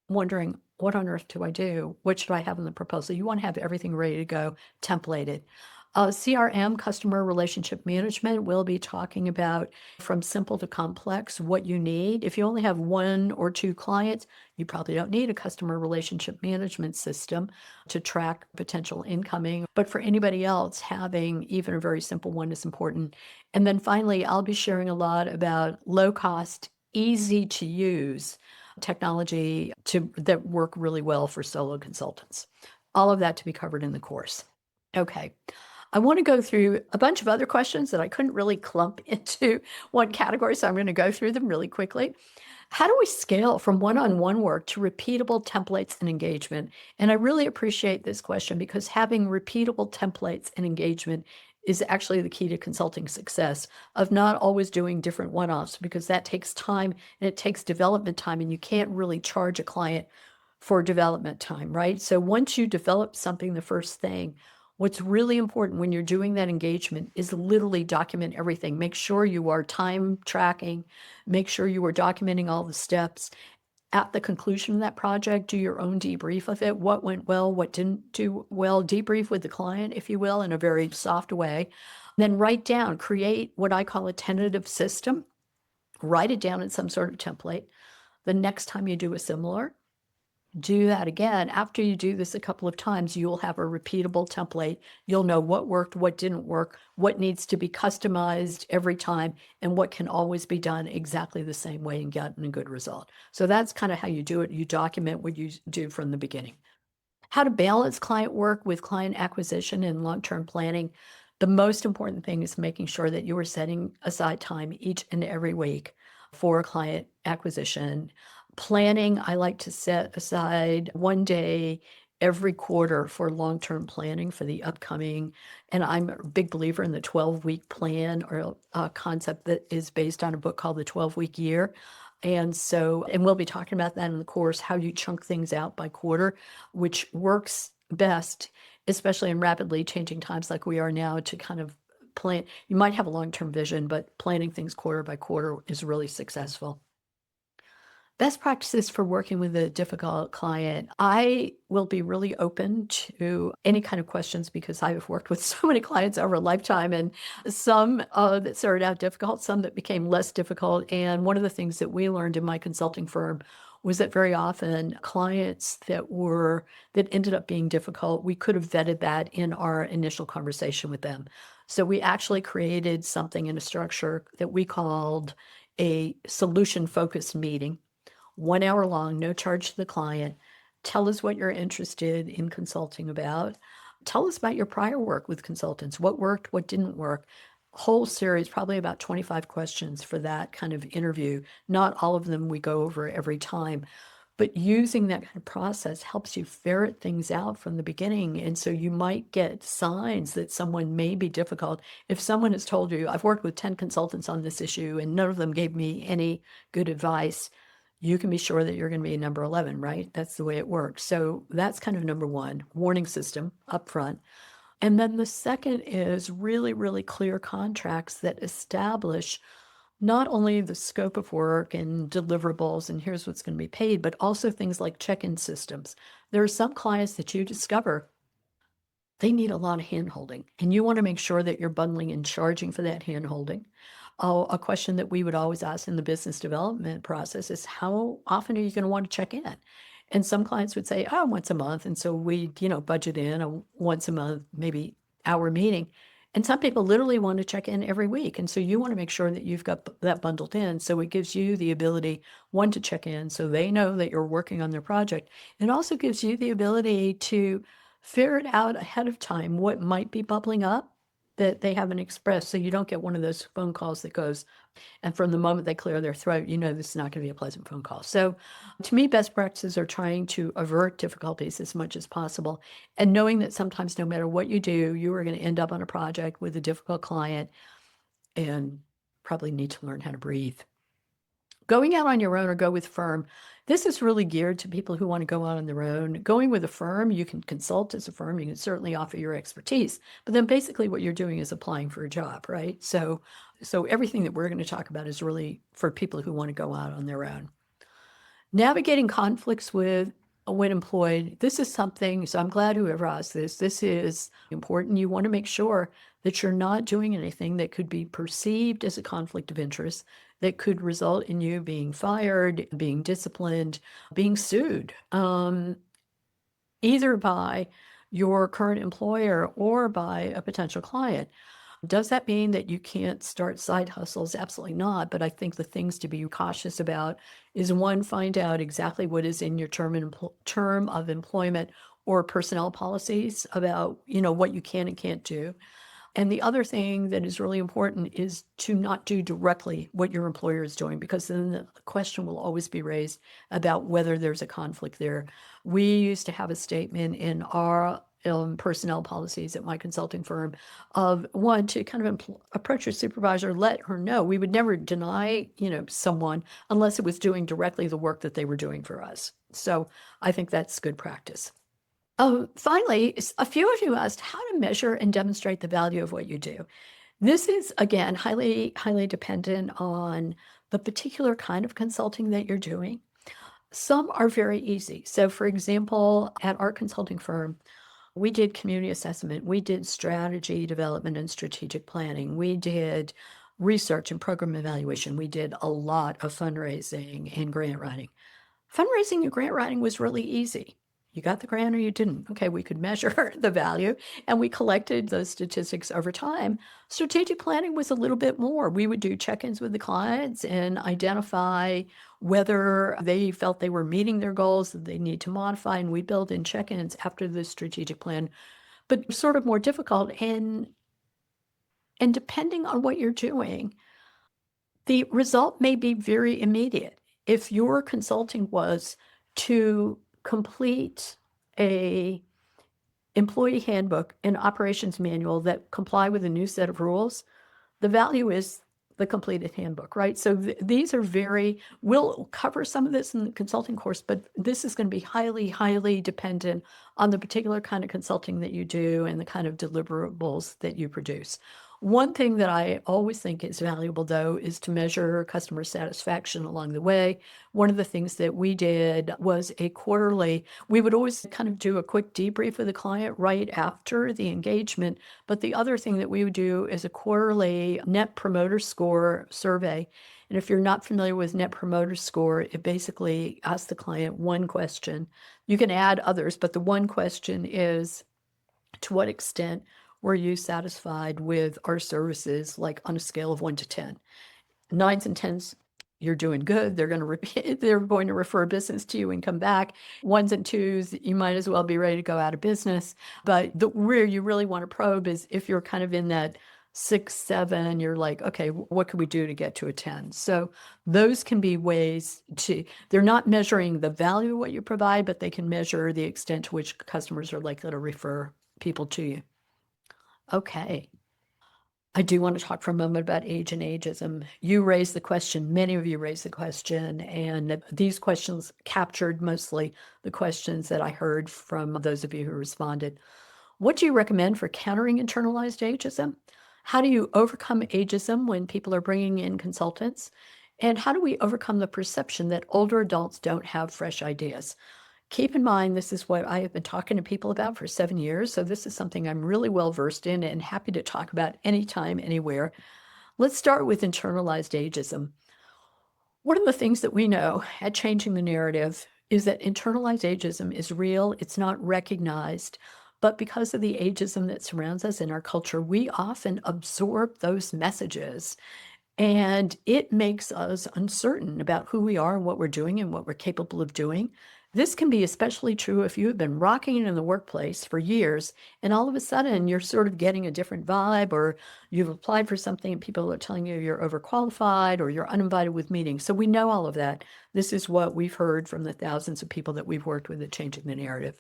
wondering, what on earth do I do? What should I have in the proposal? You want to have everything ready to go, templated. CRM, customer relationship management, we'll be talking about from simple to complex, what you need. If you only have 1 or 2 clients, you probably don't need a customer relationship management system to track potential incoming. But for anybody else, having even a very simple one is important. And then finally, I'll be sharing a lot about low cost, easy to use technology that work really well for solo consultants. All of that to be covered in the course. Okay. I want to go through a bunch of other questions that I couldn't really clump into one category, so I'm going to go through them really quickly. How do we scale from one-on-one work to repeatable templates and engagement? And I really appreciate this question because having repeatable templates and engagement is actually the key to consulting success, of not always doing different one-offs, because that takes time and it takes development time, and you can't really charge a client for development time, right? So once you develop something, the first thing, what's really important when you're doing that engagement is literally document everything. Make sure you are time tracking, make sure you are documenting all the steps. At the conclusion of that project, do your own debrief of it. What went well, what didn't do well, debrief with the client, if you will, in a very soft way. Then write down, create what I call a tentative system, write it down in some sort of template. The next time you do a similar, do that again. After you do this a couple of times, you'll have a repeatable template. You'll know what worked, what didn't work, what needs to be customized every time, and what can always be done exactly the same way and gotten a good result. So that's kind of how you do it. You document what you do from the beginning. How to balance client work with client acquisition and long-term planning. The most important thing is making sure that you are setting aside time each and every week for client acquisition. Planning, I like to set aside one day every quarter for long-term planning for the upcoming. And I'm a big believer in the 12-week plan, or a concept that is based on a book called The 12-Week Year. And we'll be talking about that in the course, how you chunk things out by quarter, which works best, especially in rapidly changing times like we are now, to kind of plan. You might have a long-term vision, but planning things quarter by quarter is really successful. Best practices for working with a difficult client. I will be really open to any kind of questions because I've worked with so many clients over a lifetime, and some that started out difficult, some that became less difficult. And one of the things that we learned in my consulting firm was that very often clients that ended up being difficult, we could have vetted that in our initial conversation with them. So we actually created something in a structure that we called a solution-focused meeting, 1 hour long, no charge to the client. Tell us what you're interested in consulting about. Tell us about your prior work with consultants. What worked, what didn't work. Whole series, probably about 25 questions for that kind of interview. Not all of them we go over every time, but using that kind of process helps you ferret things out from the beginning. And so you might get signs that someone may be difficult. If someone has told you, I've worked with 10 consultants on this issue and none of them gave me any good advice, you can be sure that you're going to be number 11, right? That's the way it works. So that's kind of number one, warning system up front. And then the second is really, really clear contracts that establish not only the scope of work and deliverables and here's what's going to be paid, but also things like check-in systems. There are some clients that you discover they need a lot of hand-holding, and you want to make sure that you're bundling and charging for that hand-holding. Oh, a question that we would always ask in the business development process is, how often are you going to want to check in? And some clients would say, oh, once a month. And so we, budget in a once a month, maybe hour meeting. And some people literally want to check in every week. And so you want to make sure that you've got that bundled in. So it gives you the ability, one, to check in so they know that you're working on their project. It also gives you the ability to ferret out ahead of time what might be bubbling up that they haven't expressed. So you don't get one of those phone calls that goes, and from the moment they clear their throat, this is not going to be a pleasant phone call. So to me, best practices are trying to avert difficulties as much as possible, and knowing that sometimes no matter what you do, you are going to end up on a project with a difficult client and probably need to learn how to breathe. Going out on your own or go with firm, this is really geared to people who want to go out on their own. Going with a firm, you can consult as a firm, you can certainly offer your expertise, but then basically what you're doing is applying for a job, right? So everything that we're going to talk about is really for people who want to go out on their own. Navigating conflicts when employed, this is something, so I'm glad whoever asked this. This is important. You want to make sure that you're not doing anything that could be perceived as a conflict of interest, that could result in you being fired, being disciplined, being sued, either by your current employer or by a potential client. Does that mean that you can't start side hustles? Absolutely not. But I think the things to be cautious about is, one, find out exactly what is in your term of employment or personnel policies about, what you can and can't do. And the other thing that is really important is to not do directly what your employer is doing, because then the question will always be raised about whether there's a conflict there. We used to have a statement in our personnel policies at my consulting firm of one to kind of approach your supervisor, let her know. We would never deny, someone unless it was doing directly the work that they were doing for us. So I think that's good practice. Finally, a few of you asked how to measure and demonstrate the value of what you do. This is, again, highly, highly dependent on the particular kind of consulting that you're doing. Some are very easy. So, for example, at our consulting firm, we did community assessment, we did strategy development and strategic planning, we did research and program evaluation, we did a lot of fundraising and grant writing. Fundraising and grant writing was really easy. You got the grant or you didn't. Okay, we could measure the value and we collected those statistics over time. Strategic planning was a little bit more. We would do check-ins with the clients and identify whether they felt they were meeting their goals that they need to modify, and we build in check-ins after the strategic plan, but sort of more difficult. And depending on what you're doing, the result may be very immediate. If your consulting was to complete a employee handbook and operations manual that comply with a new set of rules, the value is the completed handbook, right? So these are we'll cover some of this in the consulting course, but this is going to be highly, highly dependent on the particular kind of consulting that you do and the kind of deliverables that you produce. One thing that I always think is valuable, though, is to measure customer satisfaction along the way. One of the things that we did was we would always kind of do a quick debrief with the client right after the engagement. But the other thing that we would do is a quarterly Net Promoter Score survey. And if you're not familiar with Net Promoter Score, it basically asks the client one question. You can add others, but the one question is, to what extent were you satisfied with our services, like on a scale of 1 to 10? 9s and 10s, you're doing good. They're going to refer business to you and come back. 1s and 2s, you might as well be ready to go out of business. But where you really want to probe is if you're kind of in that 6, 7, you're like, okay, what could we do to get to a 10? So those can be ways they're not measuring the value of what you provide, but they can measure the extent to which customers are likely to refer people to you. Okay. I do want to talk for a moment about age and ageism. You raised the question, many of you raised the question, and these questions captured mostly the questions that I heard from those of you who responded. What do you recommend for countering internalized ageism? How do you overcome ageism when people are bringing in consultants? And how do we overcome the perception that older adults don't have fresh ideas? Keep in mind, this is what I have been talking to people about for 7 years, so this is something I'm really well versed in and happy to talk about anytime, anywhere. Let's start with internalized ageism. One of the things that we know at Changing the Narrative is that internalized ageism is real, it's not recognized, but because of the ageism that surrounds us in our culture, we often absorb those messages. And it makes us uncertain about who we are and what we're doing and what we're capable of doing. This can be especially true if you have been rocking it in the workplace for years, and all of a sudden you're sort of getting a different vibe, or you've applied for something and people are telling you you're overqualified or you're uninvited with meetings. So we know all of that. This is what we've heard from the thousands of people that we've worked with at Changing the Narrative.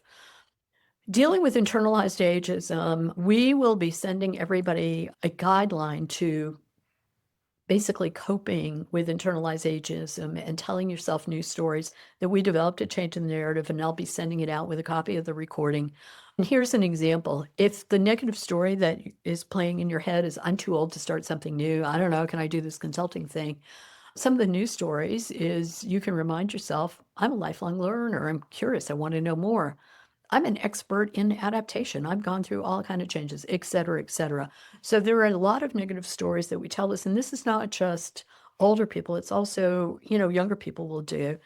Dealing with internalized ageism, we will be sending everybody a guideline to basically coping with internalized ageism and telling yourself new stories that we developed at Changing the Narrative, and I'll be sending it out with a copy of the recording. And here's an example. If the negative story that is playing in your head is, I'm too old to start something new, I don't know, can I do this consulting thing? Some of the news stories is you can remind yourself, I'm a lifelong learner, I'm curious, I want to know more. I'm an expert in adaptation. I've gone through all kind of changes, et cetera, et cetera. So there are a lot of negative stories that we tell us, and this is not just older people, it's also, younger people will do.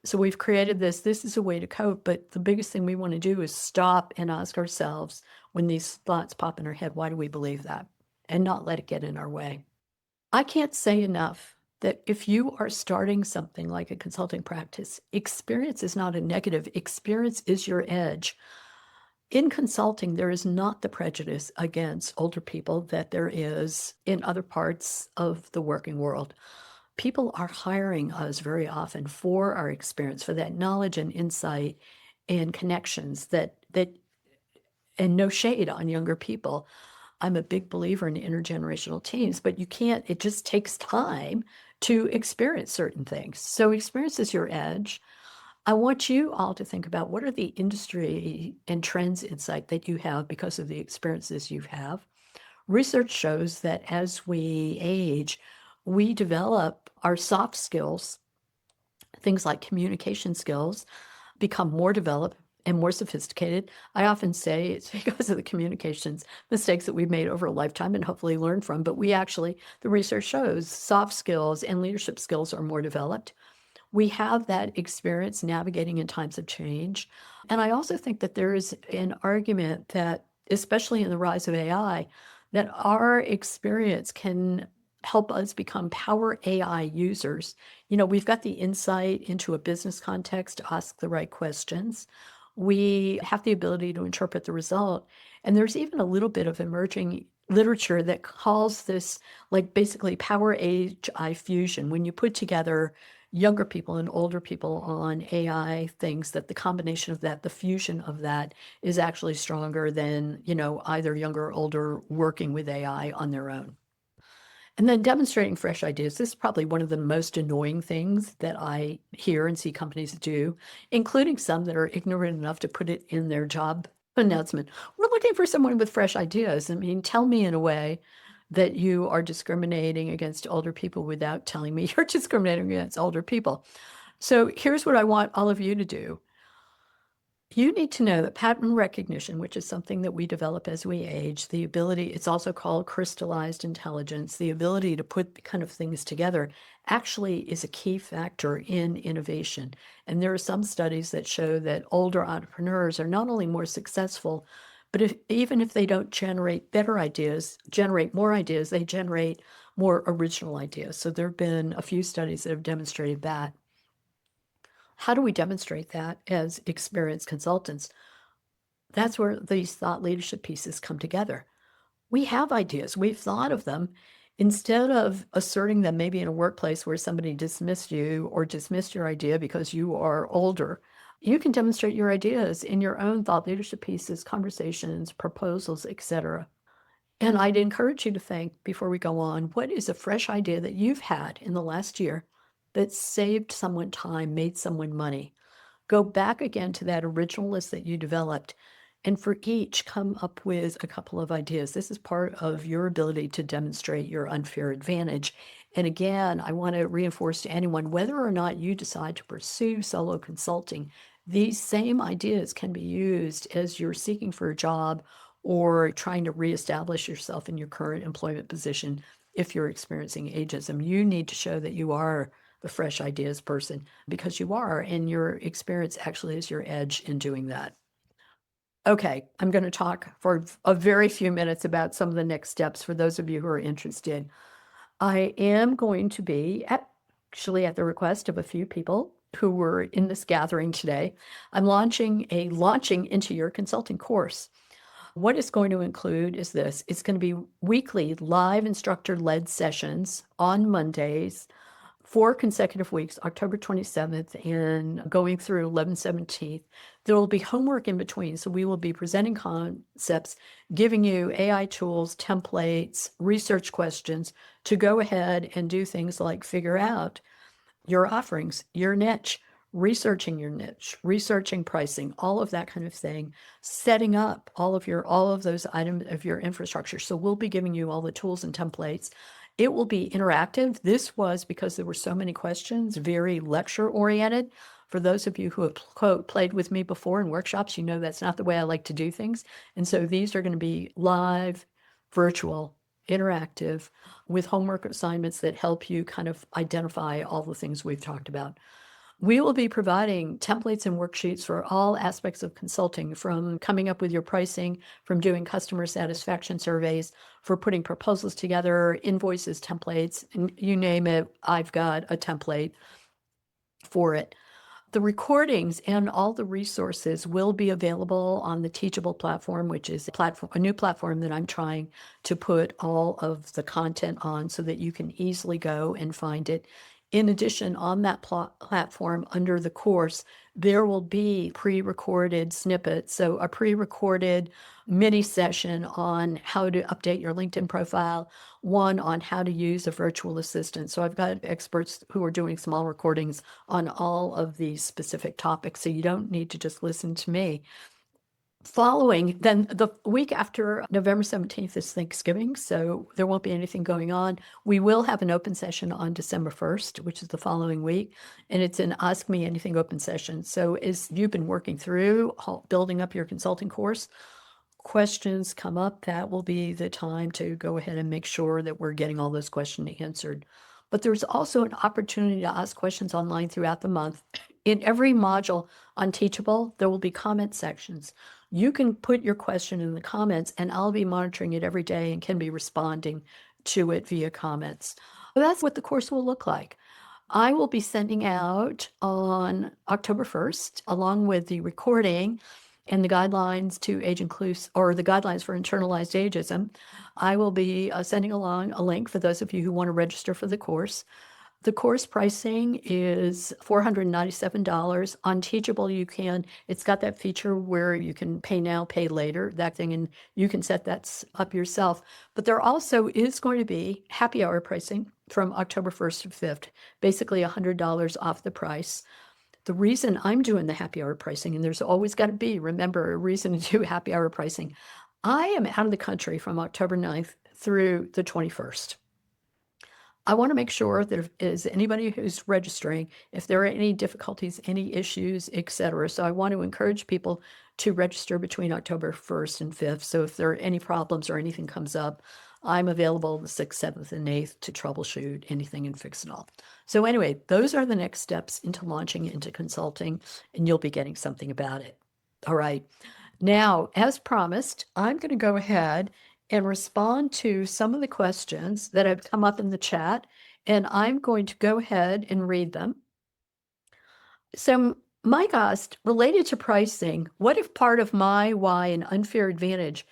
So we've created this is a way to cope, but the biggest thing we want to do is stop and ask ourselves when these thoughts pop in our head, why do we believe that? And not let it get in our way. I can't say enough that if you are starting something like a consulting practice, experience is not a negative. Experience is your edge. In consulting, there is not the prejudice against older people that there is in other parts of the working world. People are hiring us very often for our experience, for that knowledge and insight and connections that and no shade on younger people. I'm a big believer in intergenerational teams, but you can't, it just takes time to experience certain things. So experience is your edge. I want you all to think about what are the industry and trends insight that you have because of the experiences you have. Research shows that as we age, we develop our soft skills, things like communication skills, become more developed and more sophisticated. I often say it's because of the communications mistakes that we've made over a lifetime and hopefully learn from, but we actually, the research shows soft skills and leadership skills are more developed. We have that experience navigating in times of change. And I also think that there is an argument that, especially in the rise of AI, that our experience can help us become power AI users. We've got the insight into a business context to ask the right questions. We have the ability to interpret the result. And there's even a little bit of emerging literature that calls this like basically power AI fusion. When you put together younger people and older people on AI things, that the combination of that, the fusion of that is actually stronger than, either younger or older working with AI on their own. And then demonstrating fresh ideas. This is probably one of the most annoying things that I hear and see companies do, including some that are ignorant enough to put it in their job announcement. We're looking for someone with fresh ideas. I mean, tell me in a way that you are discriminating against older people without telling me you're discriminating against older people. So here's what I want all of you to do. You need to know that pattern recognition, which is something that we develop as we age, the ability, it's also called crystallized intelligence, the ability to put kind of things together actually is a key factor in innovation. And there are some studies that show that older entrepreneurs are not only more successful, but even if they don't generate better ideas, generate more ideas, they generate more original ideas. So there have been a few studies that have demonstrated that. How do we demonstrate that as experienced consultants? That's where these thought leadership pieces come together. We have ideas, we've thought of them. Instead of asserting them maybe in a workplace where somebody dismissed you or dismissed your idea because you are older, you can demonstrate your ideas in your own thought leadership pieces, conversations, proposals, etc. And I'd encourage you to think before we go on, what is a fresh idea that you've had in the last year that saved someone time, made someone money? Go back again to that original list that you developed, and for each, come up with a couple of ideas. This is part of your ability to demonstrate your unfair advantage. And again, I want to reinforce to anyone, whether or not you decide to pursue solo consulting, these same ideas can be used as you're seeking for a job or trying to reestablish yourself in your current employment position. If you're experiencing ageism, you need to show that you are the fresh ideas person because you are, and your experience actually is your edge in doing that. Okay, I'm going to talk for a very few minutes about some of the next steps for those of you who are interested. I am going to be actually at the request of a few people who were in this gathering today. I'm launching a Launching into Your Consulting course. What it's going to include is this. It's going to be weekly live instructor-led sessions on Mondays, 4 consecutive weeks, October 27th and going through 11/17th. There will be homework in between. So we will be presenting concepts, giving you AI tools, templates, research questions to go ahead and do things like figure out your offerings, your niche, researching your niche, researching pricing, all of that kind of thing, setting up all of those items of your infrastructure. So we'll be giving you all the tools and templates. It will be interactive. This was because there were so many questions, very lecture oriented. For those of you who have quote played with me before in workshops, you know that's not the way I like to do things. And so these are going to be live, virtual, interactive, with homework assignments that help you kind of identify all the things we've talked about. We will be providing templates and worksheets for all aspects of consulting, from coming up with your pricing, from doing customer satisfaction surveys, for putting proposals together, invoices, templates, and you name it, I've got a template for it. The recordings and all the resources will be available on the Teachable platform, which is a new platform that I'm trying to put all of the content on so that you can easily go and find it. In addition, on that platform under the course, there will be pre-recorded snippets. So a pre-recorded mini session on how to update your LinkedIn profile, one on how to use a virtual assistant. So I've got experts who are doing small recordings on all of these specific topics. So you don't need to just listen to me. Following, then the week after November 17th is Thanksgiving, so there won't be anything going on. We will have an open session on December 1st, which is the following week, and it's an Ask Me Anything open session. So as you've been working through building up your consulting course, questions come up, that will be the time to go ahead and make sure that we're getting all those questions answered. But there's also an opportunity to ask questions online throughout the month. In every module on Teachable, there will be comment sections. You can put your question in the comments, and I'll be monitoring it every day and can be responding to it via comments. So that's what the course will look like. I will be sending out on October 1st, along with the recording and the guidelines to age inclusive, or the guidelines for internalized ageism. I will be sending along a link for those of you who want to register for the course. The course pricing is $497. On Teachable, it's got that feature where you can pay now, pay later, that thing, and you can set that up yourself. But there also is going to be happy hour pricing from October 1st to 5th, basically $100 off the price. The reason I'm doing the happy hour pricing, and there's always got to be, remember, a reason to do happy hour pricing. I am out of the country from October 9th through the 21st. I want to make sure that if is anybody who's registering, if there are any difficulties, any issues, etc. So I want to encourage people to register between October 1st and 5th. So if there are any problems or anything comes up, I'm available the 6th, 7th, and 8th to troubleshoot anything and fix it all. So anyway, those are the next steps into launching into consulting, and you'll be getting something about it. All right. Now, as promised, I'm going to go ahead and respond to some of the questions that have come up in the chat, and I'm going to go ahead and read them. So Mike asked, related to pricing, what if part of my why an unfair advantage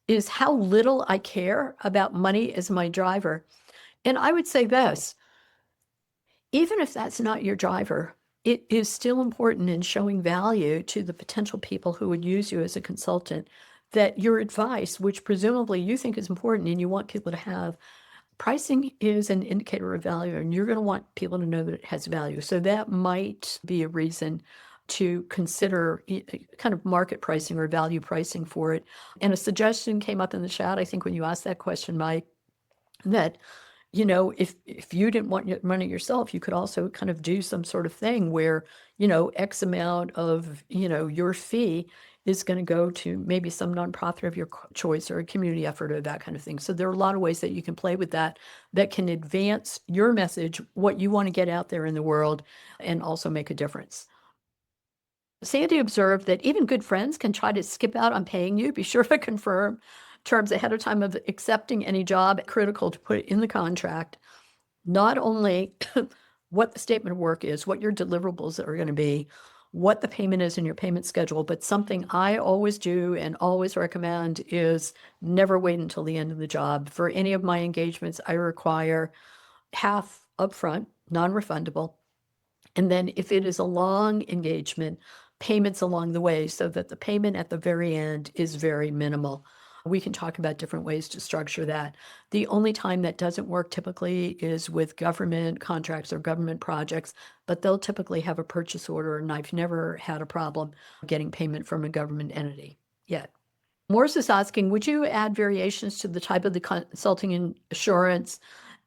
is how little I care about money as my driver? And I would say this, even if that's not your driver, it is still important in showing value to the potential people who would use you as a consultant, that your advice, which presumably you think is important and you want people to have, pricing is an indicator of value, and you're going to want people to know that it has value. So that might be a reason to consider kind of market pricing or value pricing for it. And a suggestion came up in the chat, I think, when you asked that question, Mike, that if you didn't want your money yourself, you could also kind of do some sort of thing where, X amount of, your fee is going to go to maybe some nonprofit of your choice or a community effort or that kind of thing. So there are a lot of ways that you can play with that can advance your message, what you want to get out there in the world, and also make a difference. Sandy observed that even good friends can try to skip out on paying you. Be sure to confirm terms ahead of time of accepting any job. Critical to put in the contract, not only what the statement of work is, what your deliverables are going to be, what the payment is in your payment schedule, but something I always do and always recommend is never wait until the end of the job. For any of my engagements, I require half upfront, non-refundable. And then if it is a long engagement, payments along the way so that the payment at the very end is very minimal. We can talk about different ways to structure that. The only time that doesn't work typically is with government contracts or government projects, but they'll typically have a purchase order, and I've never had a problem getting payment from a government entity yet. Morris is asking, would you add variations to the type of the consulting insurance,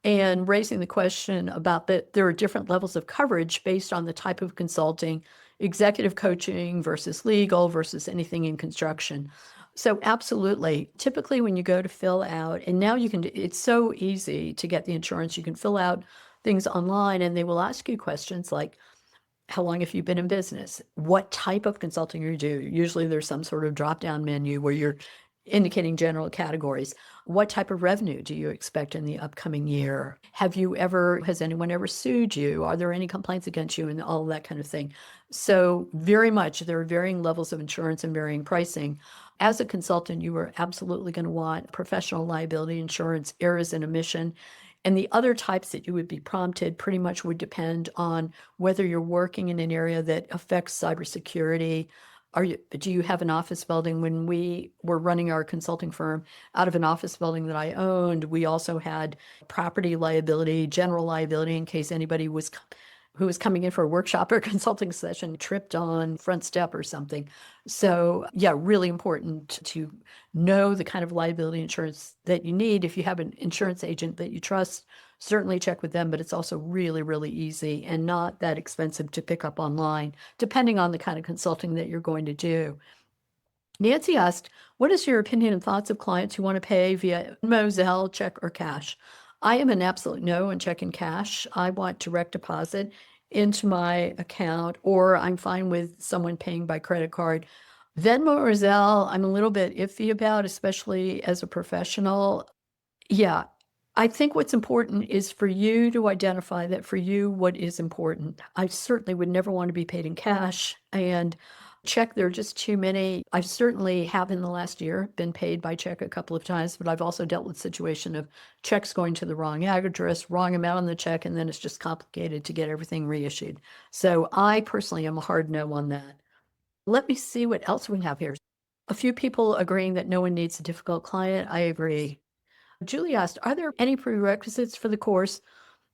and raising the question about that there are different levels of coverage based on the type of consulting, executive coaching versus legal versus anything in construction. So absolutely. Typically when you go to fill out, and now it's so easy to get the insurance, you can fill out things online and they will ask you questions like, how long have you been in business? What type of consulting you do? Usually there's some sort of drop-down menu where indicating general categories. What type of revenue do you expect in the upcoming year? Has anyone ever sued you? Are there any complaints against you? And all that kind of thing. So very much, there are varying levels of insurance and varying pricing. As a consultant, you are absolutely going to want professional liability insurance, errors and omission. And the other types that you would be prompted pretty much would depend on whether you're working in an area that affects cybersecurity. Do you have an office building? When we were running our consulting firm out of an office building that I owned, we also had property liability, general liability in case anybody who was coming in for a workshop or a consulting session tripped on front step or something. So yeah, really important to know the kind of liability insurance that you need. If you have an insurance agent that you trust, certainly check with them, but it's also really, really easy and not that expensive to pick up online, depending on the kind of consulting that you're going to do. Nancy asked, what is your opinion and thoughts of clients who want to pay via Venmo, Zelle, check, or cash? I am an absolute no on check and cash. I want direct deposit into my account, or I'm fine with someone paying by credit card. Venmo or Zelle, I'm a little bit iffy about, especially as a professional. Yeah, I think what's important is for you to identify that for you, what is important. I certainly would never want to be paid in cash, and check, there are just too many. I certainly have in the last year been paid by check a couple of times, but I've also dealt with the situation of checks going to the wrong address, wrong amount on the check, and then it's just complicated to get everything reissued. So I personally am a hard no on that. Let me see what else we have here. A few people agreeing that no one needs a difficult client. I agree. Julie asked, are there any prerequisites for the course,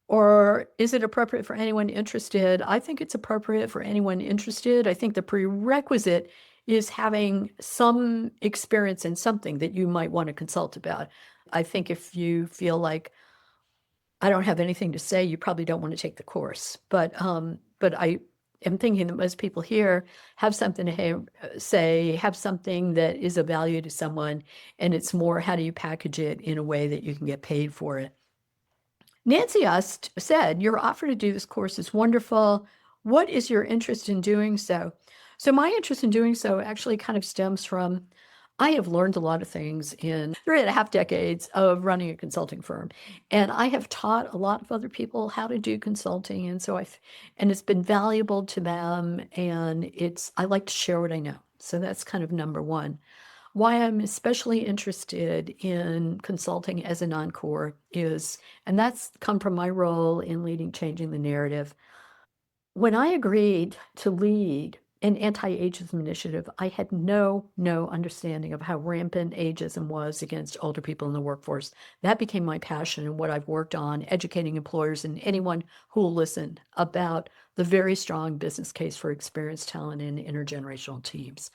or is it appropriate for anyone interested? I think it's appropriate for anyone interested. I think the prerequisite is having some experience in something that you might want to consult about. I think if you feel like I don't have anything to say, you probably don't want to take the course. But I am thinking that most people here have something to say, have something that is of value to someone, and it's more how do you package it in a way that you can get paid for it. Nancy said, your offer to do this course is wonderful. What is your interest in doing so? So my interest in doing so actually kind of stems from, I have learned a lot of things in 3.5 decades of running a consulting firm. And I have taught a lot of other people how to do consulting. And and it's been valuable to them. And I like to share what I know. So that's kind of number one. Why I'm especially interested in consulting as an encore is, and that's come from my role in leading Changing the Narrative. When I agreed to lead an anti-ageism initiative, I had no understanding of how rampant ageism was against older people in the workforce. That became my passion and what I've worked on, educating employers and anyone who will listen about the very strong business case for experienced talent in intergenerational teams.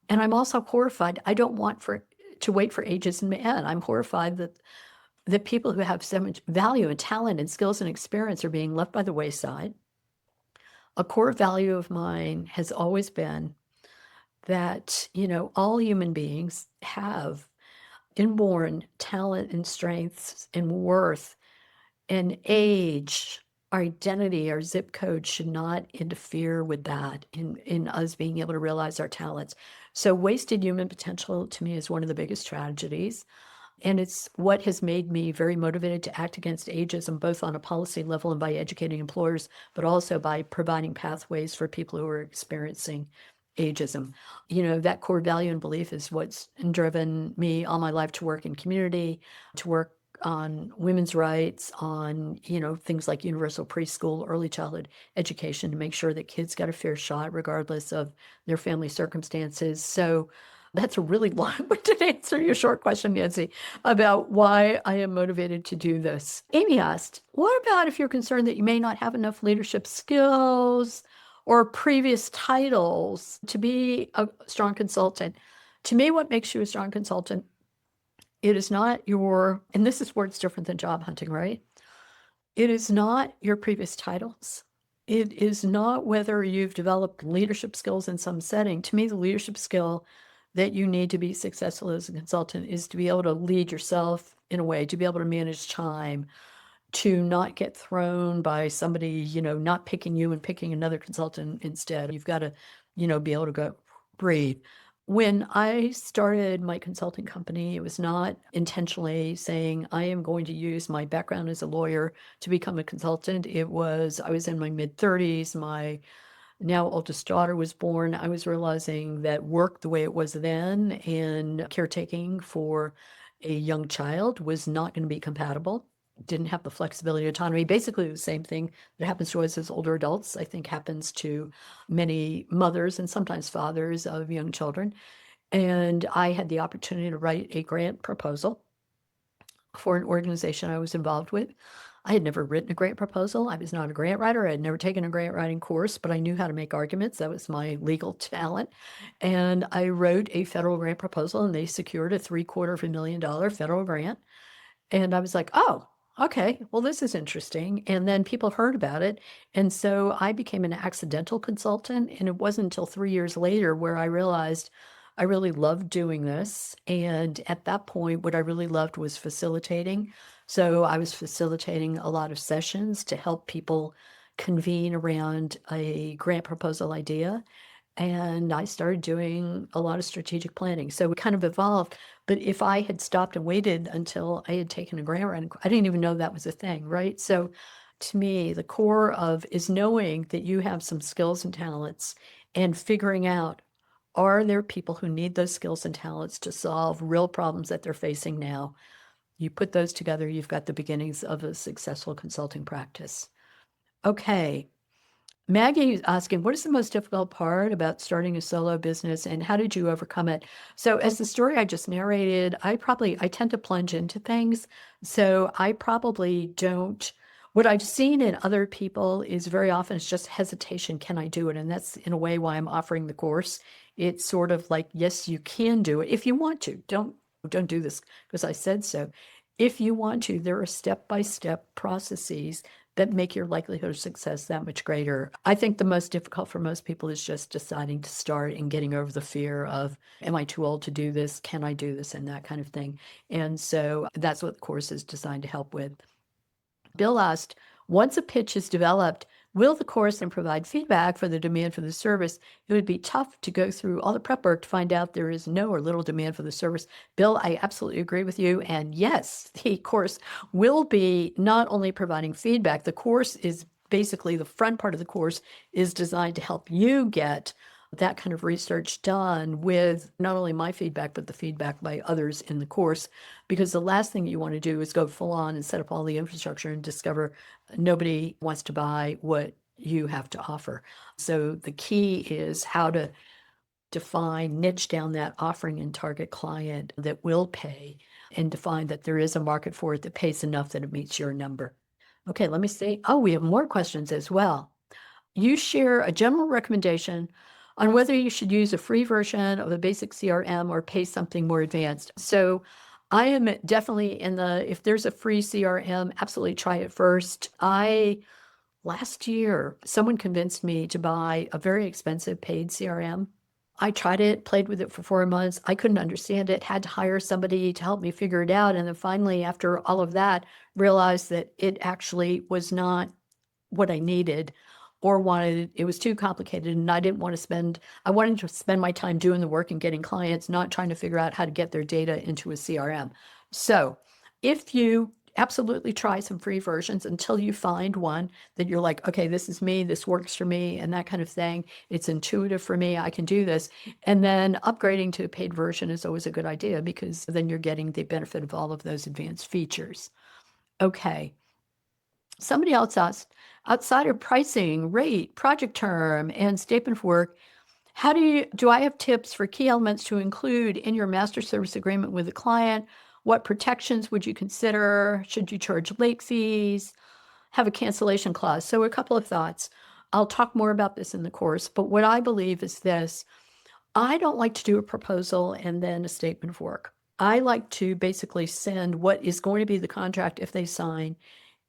And I'm also horrified. I don't want to wait for ageism to end. I'm horrified that people who have so much value and talent and skills and experience are being left by the wayside. A core value of mine has always been that, all human beings have inborn talent and strengths and worth, and age, our identity, our zip code should not interfere with that in us being able to realize our talents. So wasted human potential to me is one of the biggest tragedies. And it's what has made me very motivated to act against ageism, both on a policy level and by educating employers, but also by providing pathways for people who are experiencing ageism. That core value and belief is what's driven me all my life to work in community, to work on women's rights, on, things like universal preschool, early childhood education, to make sure that kids got a fair shot regardless of their family circumstances. So that's a really long-winded answer to your short question, Nancy, about why I am motivated to do this. Amy asked, what about if you're concerned that you may not have enough leadership skills or previous titles to be a strong consultant? To me, what makes you a strong consultant, it is not and this is where it's different than job hunting, right? It is not your previous titles. It is not whether you've developed leadership skills in some setting. To me, the leadership skill that you need to be successful as a consultant is to be able to lead yourself in a way, to be able to manage time, to not get thrown by somebody, not picking you and picking another consultant instead. You've got to, be able to go breathe. When I started my consulting company, it was not intentionally saying, I am going to use my background as a lawyer to become a consultant. It was, I was in my mid 30s. My now oldest daughter was born. I was realizing that work the way it was then and caretaking for a young child was not going to be compatible. Didn't have the flexibility, autonomy, basically the same thing that happens to us as older adults, I think happens to many mothers and sometimes fathers of young children. And I had the opportunity to write a grant proposal for an organization I was involved with. I had never written a grant proposal. I was not a grant writer. I had never taken a grant writing course, but I knew how to make arguments. That was my legal talent. And I wrote a federal grant proposal, and they secured a $750,000 federal grant. And I was like, oh, okay, well, this is interesting. And then people heard about it. And so I became an accidental consultant. And it wasn't until 3 years later where I realized I really loved doing this. And at that point, what I really loved was facilitating. So I was facilitating a lot of sessions to help people convene around a grant proposal idea. And I started doing a lot of strategic planning. So it kind of evolved. But if I had stopped and waited until I had taken a grant writing, I didn't even know that was a thing, right? So to me, the core of is knowing that you have some skills and talents and figuring out, are there people who need those skills and talents to solve real problems that they're facing now? You put those together, you've got the beginnings of a successful consulting practice. Okay. Maggie is asking, what is the most difficult part about starting a solo business and how did you overcome it? So as the story I just narrated, I tend to plunge into things. So I probably don't, what I've seen in other people is very often it's just hesitation. Can I do it? And that's in a way why I'm offering the course. It's sort of like, yes, you can do it if you want to. Don't do this because I said so. If you want to, there are step-by-step processes that make your likelihood of success that much greater. I think the most difficult for most people is just deciding to start and getting over the fear of, am I too old to do this? Can I do this? And that kind of thing. And so that's what the course is designed to help with. Bill asked, once a pitch is developed, will the course then provide feedback for the demand for the service? It would be tough to go through all the prep work to find out there is no or little demand for the service. Bill, I absolutely agree with you. And yes, the course will be not only providing feedback, the course is basically the front part of the course is designed to help you get that kind of research done with not only my feedback, but the feedback by others in the course. Because the last thing you want to do is go full on and set up all the infrastructure and discover nobody wants to buy what you have to offer. So the key is how to define, niche down that offering and target client that will pay and define that there is a market for it that pays enough that it meets your number. Okay, let me see. Oh, we have more questions as well. You share a general recommendation on whether you should use a free version of a basic CRM or pay something more advanced. So I am definitely in the, if there's a free CRM, absolutely try it first. Last year, someone convinced me to buy a very expensive paid CRM. I tried it, played with it for 4 months. I couldn't understand it, had to hire somebody to help me figure it out. And then finally, after all of that, realized that it actually was not what I needed or wanted. It was too complicated and I wanted to spend my time doing the work and getting clients, not trying to figure out how to get their data into a CRM. So if you absolutely try some free versions until you find one that you're like, okay, this is me, this works for me, and that kind of thing. It's intuitive for me, I can do this. And then upgrading to a paid version is always a good idea because then you're getting the benefit of all of those advanced features. Okay. Somebody else asked, outside of pricing, rate, project term, and statement of work, do I have tips for key elements to include in your master service agreement with the client? What protections would you consider? Should you charge late fees? Have a cancellation clause? So a couple of thoughts. I'll talk more about this in the course, but what I believe is this. I don't like to do a proposal and then a statement of work. I like to basically send what is going to be the contract if they sign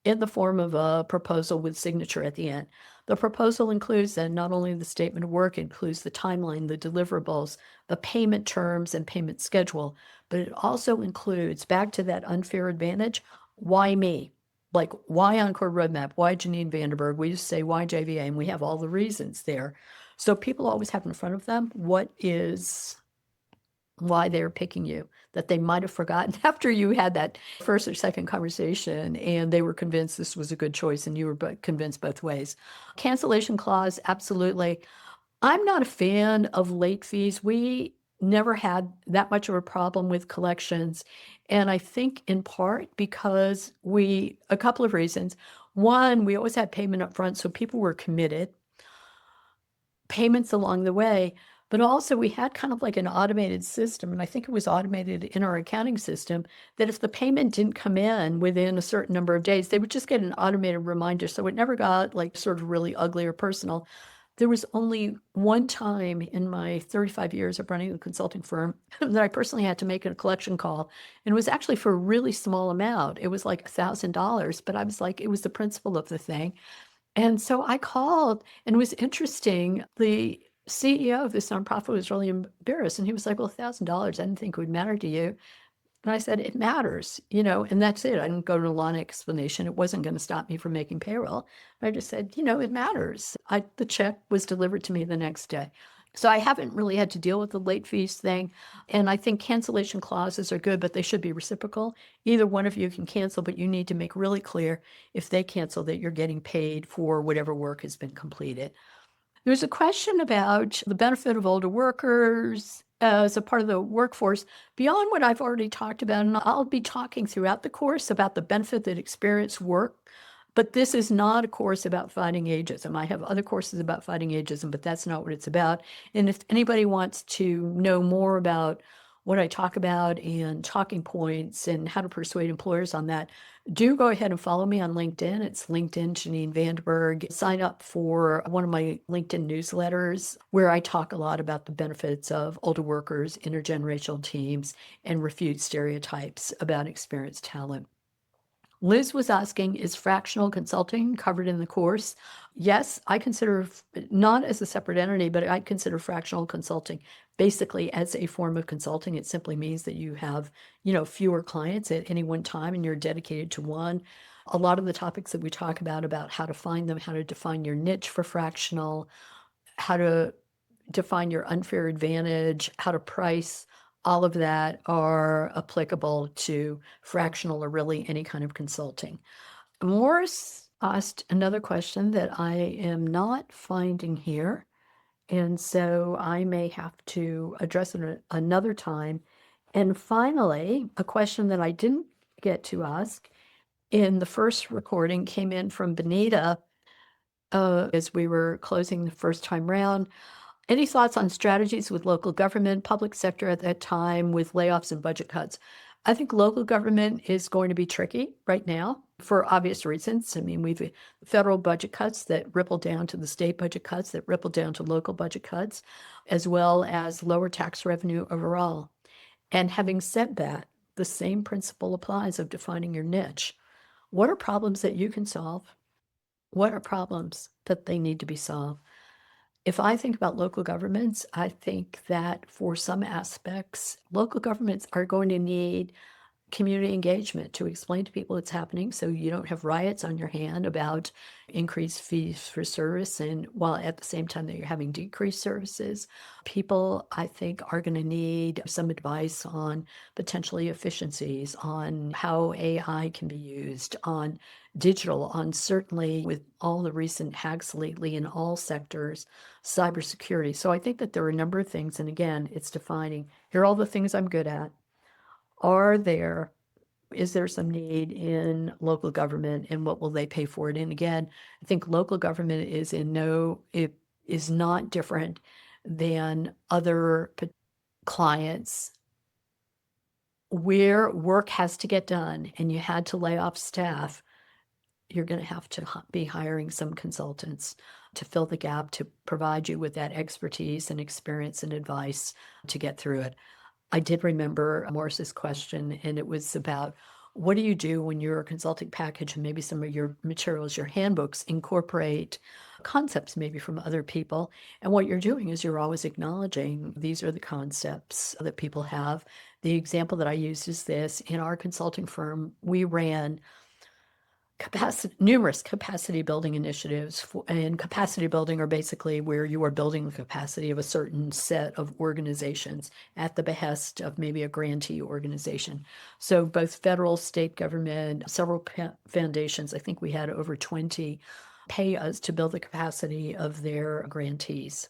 in the form of a proposal with signature at the end. The proposal includes then not only the statement of work, it includes the timeline, the deliverables, the payment terms and payment schedule, but it also includes, back to that unfair advantage, why me? Like, why Encore Roadmap? Why Janine Vanderberg? We just say why JVA, and we have all the reasons there. So people always have in front of them what is why they're picking you, that they might have forgotten after you had that first or second conversation and they were convinced this was a good choice and you were convinced both ways. Cancellation clause, absolutely. I'm not a fan of late fees. We never had that much of a problem with collections. And I think in part because a couple of reasons. One, we always had payment up front, so people were committed, payments along the way. But also, we had kind of like an automated system, and I think it was automated in our accounting system, that if the payment didn't come in within a certain number of days, they would just get an automated reminder. So it never got like sort of really ugly or personal. There was only one time in my 35 years of running a consulting firm that I personally had to make a collection call, and it was actually for a really small amount. It was like $1,000, but I was like, it was the principle of the thing. And so I called, and it was interesting. The CEO of this nonprofit was really embarrassed, and he was like, "Well, $1,000, I didn't think it would matter to you." And I said, "It matters, and that's it." I didn't go to a long explanation. It wasn't going to stop me from making payroll. I just said, "It matters." The check was delivered to me the next day. So I haven't really had to deal with the late fees thing. And I think cancellation clauses are good, but they should be reciprocal. Either one of you can cancel, but you need to make really clear if they cancel that you're getting paid for whatever work has been completed. There's a question about the benefit of older workers as a part of the workforce beyond what I've already talked about. And I'll be talking throughout the course about the benefit that experienced work. But this is not a course about fighting ageism. I have other courses about fighting ageism, but that's not what it's about. And if anybody wants to know more about what I talk about and talking points and how to persuade employers on that, do go ahead and follow me on LinkedIn. It's LinkedIn Janine Vandenberg. Sign up for one of my LinkedIn newsletters where I talk a lot about the benefits of older workers, intergenerational teams, and refute stereotypes about experienced talent. Liz was asking, is fractional consulting covered in the course? Yes, I consider not as a separate entity, but I consider fractional consulting basically as a form of consulting. It simply means that you have, fewer clients at any one time and you're dedicated to one. A lot of the topics that we talk about how to find them, how to define your niche for fractional, how to define your unfair advantage, how to price, all of that are applicable to fractional or really any kind of consulting. Morris asked another question that I am not finding here, and so I may have to address it another time. And finally, a question that I didn't get to ask in the first recording came in from Benita as we were closing the first time round. Any thoughts on strategies with local government, public sector at that time with layoffs and budget cuts? I think local government is going to be tricky right now for obvious reasons. I mean, we've federal budget cuts that ripple down to the state budget cuts that ripple down to local budget cuts, as well as lower tax revenue overall. And having said that, the same principle applies of defining your niche. What are problems that you can solve? What are problems that they need to be solved? If I think about local governments, I think that for some aspects, local governments are going to need community engagement to explain to people what's happening so you don't have riots on your hand about increased fees for service, and while at the same time that you're having decreased services. People, I think, are going to need some advice on potentially efficiencies, on how AI can be used, on digital, on certainly with all the recent hacks lately in all sectors, cybersecurity. So I think that there are a number of things, and again, it's defining, here are all the things I'm good at. Is there some need in local government, and what will they pay for it? And again, I think local government it is not different than other clients where work has to get done and you had to lay off staff. You're going to have to be hiring some consultants to fill the gap, to provide you with that expertise and experience and advice to get through it. I did remember Morris's question, and it was about what do you do when your consulting package and maybe some of your materials, your handbooks, incorporate concepts maybe from other people. And what you're doing is you're always acknowledging these are the concepts that people have. The example that I use is this. In our consulting firm, we ran numerous capacity building initiatives and capacity building are basically where you are building the capacity of a certain set of organizations at the behest of maybe a grantee organization. So both federal, state government, several foundations, I think we had over 20, pay us to build the capacity of their grantees.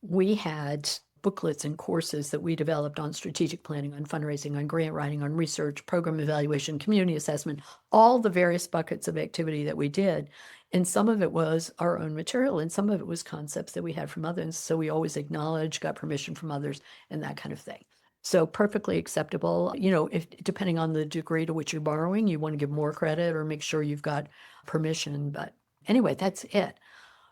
We had booklets and courses that we developed on strategic planning, on fundraising, on grant writing, on research, program evaluation, community assessment, all the various buckets of activity that we did. And some of it was our own material, and some of it was concepts that we had from others. So we always acknowledged, got permission from others, and that kind of thing. So perfectly acceptable. If depending on the degree to which you're borrowing, you want to give more credit or make sure you've got permission. But anyway, that's it.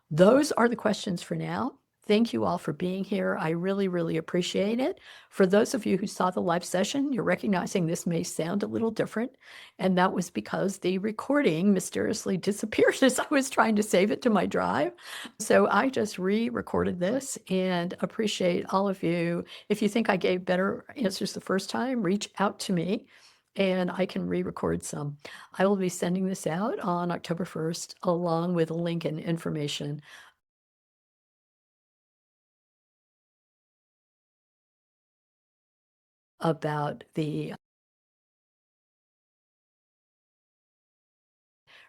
Those are the questions for now. Thank you all for being here. I really, really appreciate it. For those of you who saw the live session, you're recognizing this may sound a little different, and that was because the recording mysteriously disappeared as I was trying to save it to my drive. So I just re-recorded this and appreciate all of you. If you think I gave better answers the first time, reach out to me and I can re-record some. I will be sending this out on October 1st, along with a link and information about the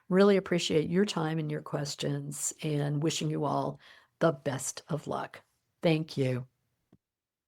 really appreciate your time and your questions and wishing you all the best of luck. Thank you.